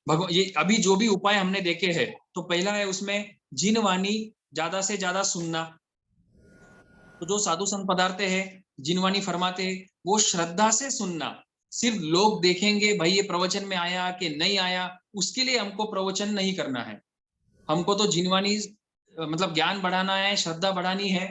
भगवान, ये अभी जो भी उपाय हमने देखे हैं, तो पहला है उसमें जिन वाणी ज्यादा से ज्यादा सुनना। तो जो साधु संत पदार्थ है, जिन वाणी फरमाते हैं, वो श्रद्धा से सुनना। सिर्फ लोग देखेंगे भाई ये प्रवचन में आया कि नहीं आया, उसके लिए हमको प्रवचन नहीं करना है। हमको तो जिनवाणी मतलब ज्ञान बढ़ाना है, श्रद्धा बढ़ानी है,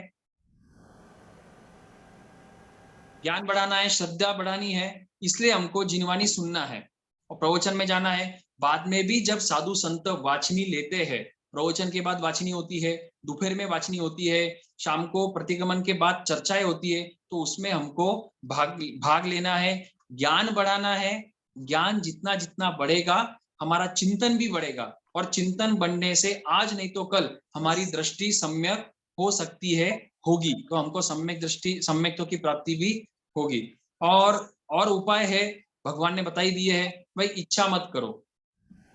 ज्ञान बढ़ाना है, श्रद्धा बढ़ानी है, इसलिए हमको जिनवाणी सुनना है और प्रवचन में जाना है। बाद में भी जब साधु संत वाचनी लेते हैं, प्रवचन के बाद वाचनी होती है, दोपहर में वाचनी होती है, शाम को प्रतिगमन के बाद चर्चाएं होती है, तो उसमें हमको भाग लेना है, ज्ञान बढ़ाना है। ज्ञान जितना जितना बढ़ेगा, हमारा चिंतन भी बढ़ेगा, और चिंतन बढ़ने से आज नहीं तो कल हमारी दृष्टि सम्यक हो सकती है, होगी, तो हमको सम्यक दृष्टि, सम्यक्त्व की प्राप्ति भी होगी। और उपाय है, भगवान ने बताई दिए है, भाई इच्छा मत करो,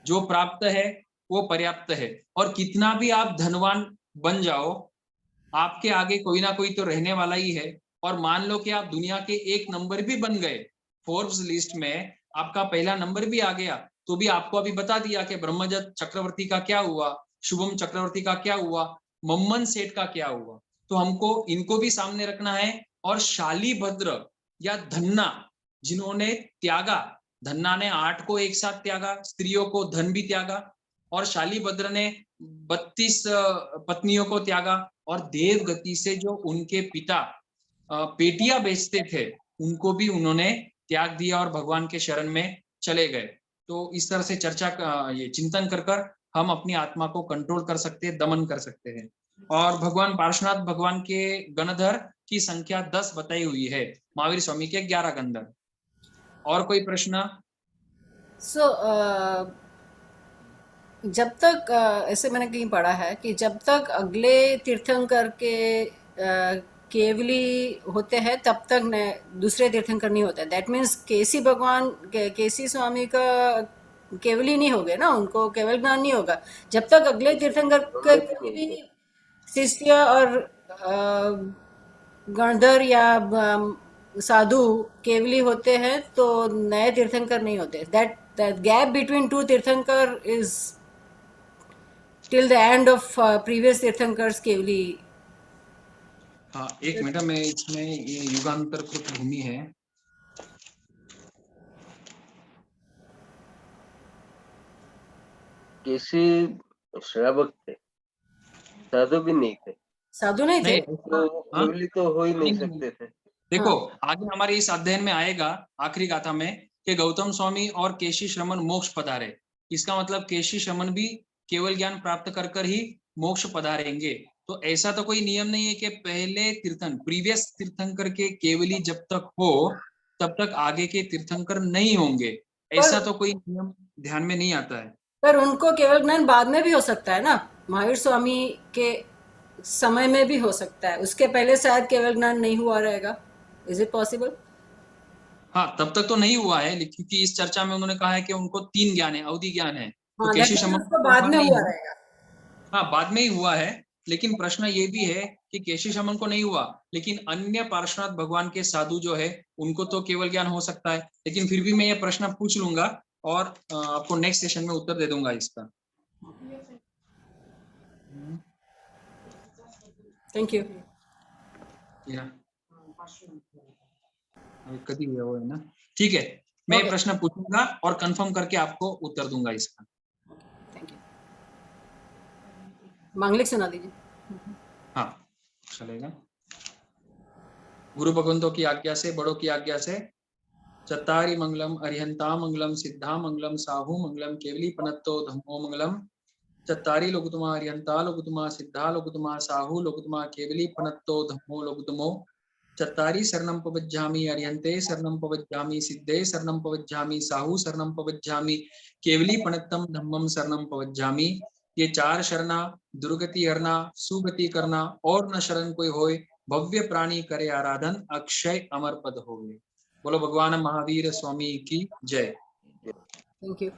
जो प्राप्त है वो पर्याप्त है। और कितना भी आप धनवान बन जाओ, आपके आगे कोई ना कोई तो रहने वाला ही है। और मान लो कि आप दुनिया के 1 नंबर भी बन गए, फोर्ब्स लिस्ट में आपका पहला नंबर भी आ गया, तो भी आपको अभी बता दिया कि ब्रह्मदत्त चक्रवर्ती का क्या हुआ, शुभम चक्रवर्ती का क्या हुआ, मम्मन सेठ का क्या हुआ। तो हमको इनको भी सामने रखना है। और शालीभद्र या धन्ना, जिन्होंने त्यागा, धन्ना ने 8 को एक साथ त्यागा, स्त्रियों को धन भी त्यागा, और शालीभद्र ने 32 पत्नियों को त्यागा, और देव गति से जो उनके पिता पेटियां बेचते थे, उनको भी उन्होंने त्याग दिया और भगवान के शरण में चले गए। तो इस तरह से चर्चा ये चिंतन कर कर हम अपनी आत्मा को कंट्रोल कर सकते हैं, दमन कर सकते हैं। और भगवान पार्श्वनाथ भगवान के गणधर की संख्या 10 बताई हुई है, महावीर स्वामी के 11 गणधर। और कोई प्रश्न? जब तक ऐसे मैंने कहीं पढ़ा है कि जब तक अगले तीर्थंकर के केवली होते हैं, तब तक दूसरे तीर्थंकर नहीं होते। दैट मीन्स केसी भगवान केसी स्वामी का केवली नहीं हो गए ना, उनको केवल ज्ञान नहीं होगा जब तक अगले तीर्थंकर के भी शिष्य और गणधर या साधु केवली होते हैं, तो नए तीर्थंकर नहीं होते। that gap between two tirthankar is till the end of previous tirthankars केवली। हाँ, एक मिनट में, इसमें ये युगांतर कृत भूमि है। किसी श्रावक थे, साधु भी नहीं थे। साधु नहीं थे तो केवली तो हो ही नहीं सकते थे। देखो आगे हमारे इस अध्ययन में आएगा, आखिरी गाथा में, कि गौतम स्वामी और केशी श्रमण मोक्ष पधारे। इसका मतलब केशी श्रमण भी केवल ज्ञान प्राप्त कर कर ही मोक्ष पधारेंगे। तो ऐसा तो कोई नियम नहीं है कि पहले प्रीवियस तीर्थंकर के केवली जब तक हो तब तक आगे के तीर्थंकर नहीं होंगे, ऐसा तो कोई नियम ध्यान में नहीं आता है। पर उनको केवल ज्ञान बाद में भी हो सकता है ना, महावीर स्वामी के समय में भी हो सकता है, उसके पहले शायद केवल ज्ञान नहीं हुआ रहेगा। Is it possible? हाँ, तब तक तो नहीं हुआ है, क्योंकि इस चर्चा में उन्होंने कहा है कि उनको 3 ज्ञान है, अवधि ज्ञान है। तो हाँ, केशी that means शमन उसको बाद में नहीं हुआ हुआ। रहेगा। हाँ, बाद में ही हुआ है, लेकिन प्रश्न ये भी है कि केशी शमन को नहीं हुआ, लेकिन अन्य पार्श्वनाथ भगवान के साधु जो है उनको तो केवल ज्ञान हो सकता है। लेकिन फिर भी मैं ये प्रश्न पूछ लूंगा और आपको नेक्स्ट सेशन में उत्तर दे दूंगा इसका। Thank you. कभी हुआ वो है ना, ठीक है, मैं Okay. प्रश्न पूछूंगा और कंफर्म करके आपको उत्तर दूंगा इसका। Thank you. मांगलिक सुना दीजिए। हाँ, चलेगा। गुरु भगवंतों की आज्ञा से, बड़ों की आज्ञा से, चत्तारि मंगलम अरिहंता मंगलम सिद्धा मंगलम साहू मंगलम केवली पनत्तो धम्मो मंगलम। चत्तारि लोकुतमा अरिहंता लोकुतमा सिद्धा लोकुतमा साहू लोकुतमा केवली पनत्तो धम्मो लोकुतमो। चत्तारि शरणं पवज्जामि अरिहंते शरणं पवज्जामि सिद्धे शरणं पवज्जामि साहू शरणं पवज्जामि केवली पणत्तम धम्मम शरणं पवज्जामि। ये 4 शरणा दुर्गति हरना, सुगति करना, और न शरण कोई होए, भव्य प्राणी करे आराधन, अक्षय अमर पद होवे। बोलो भगवान महावीर स्वामी की जय। Thank you.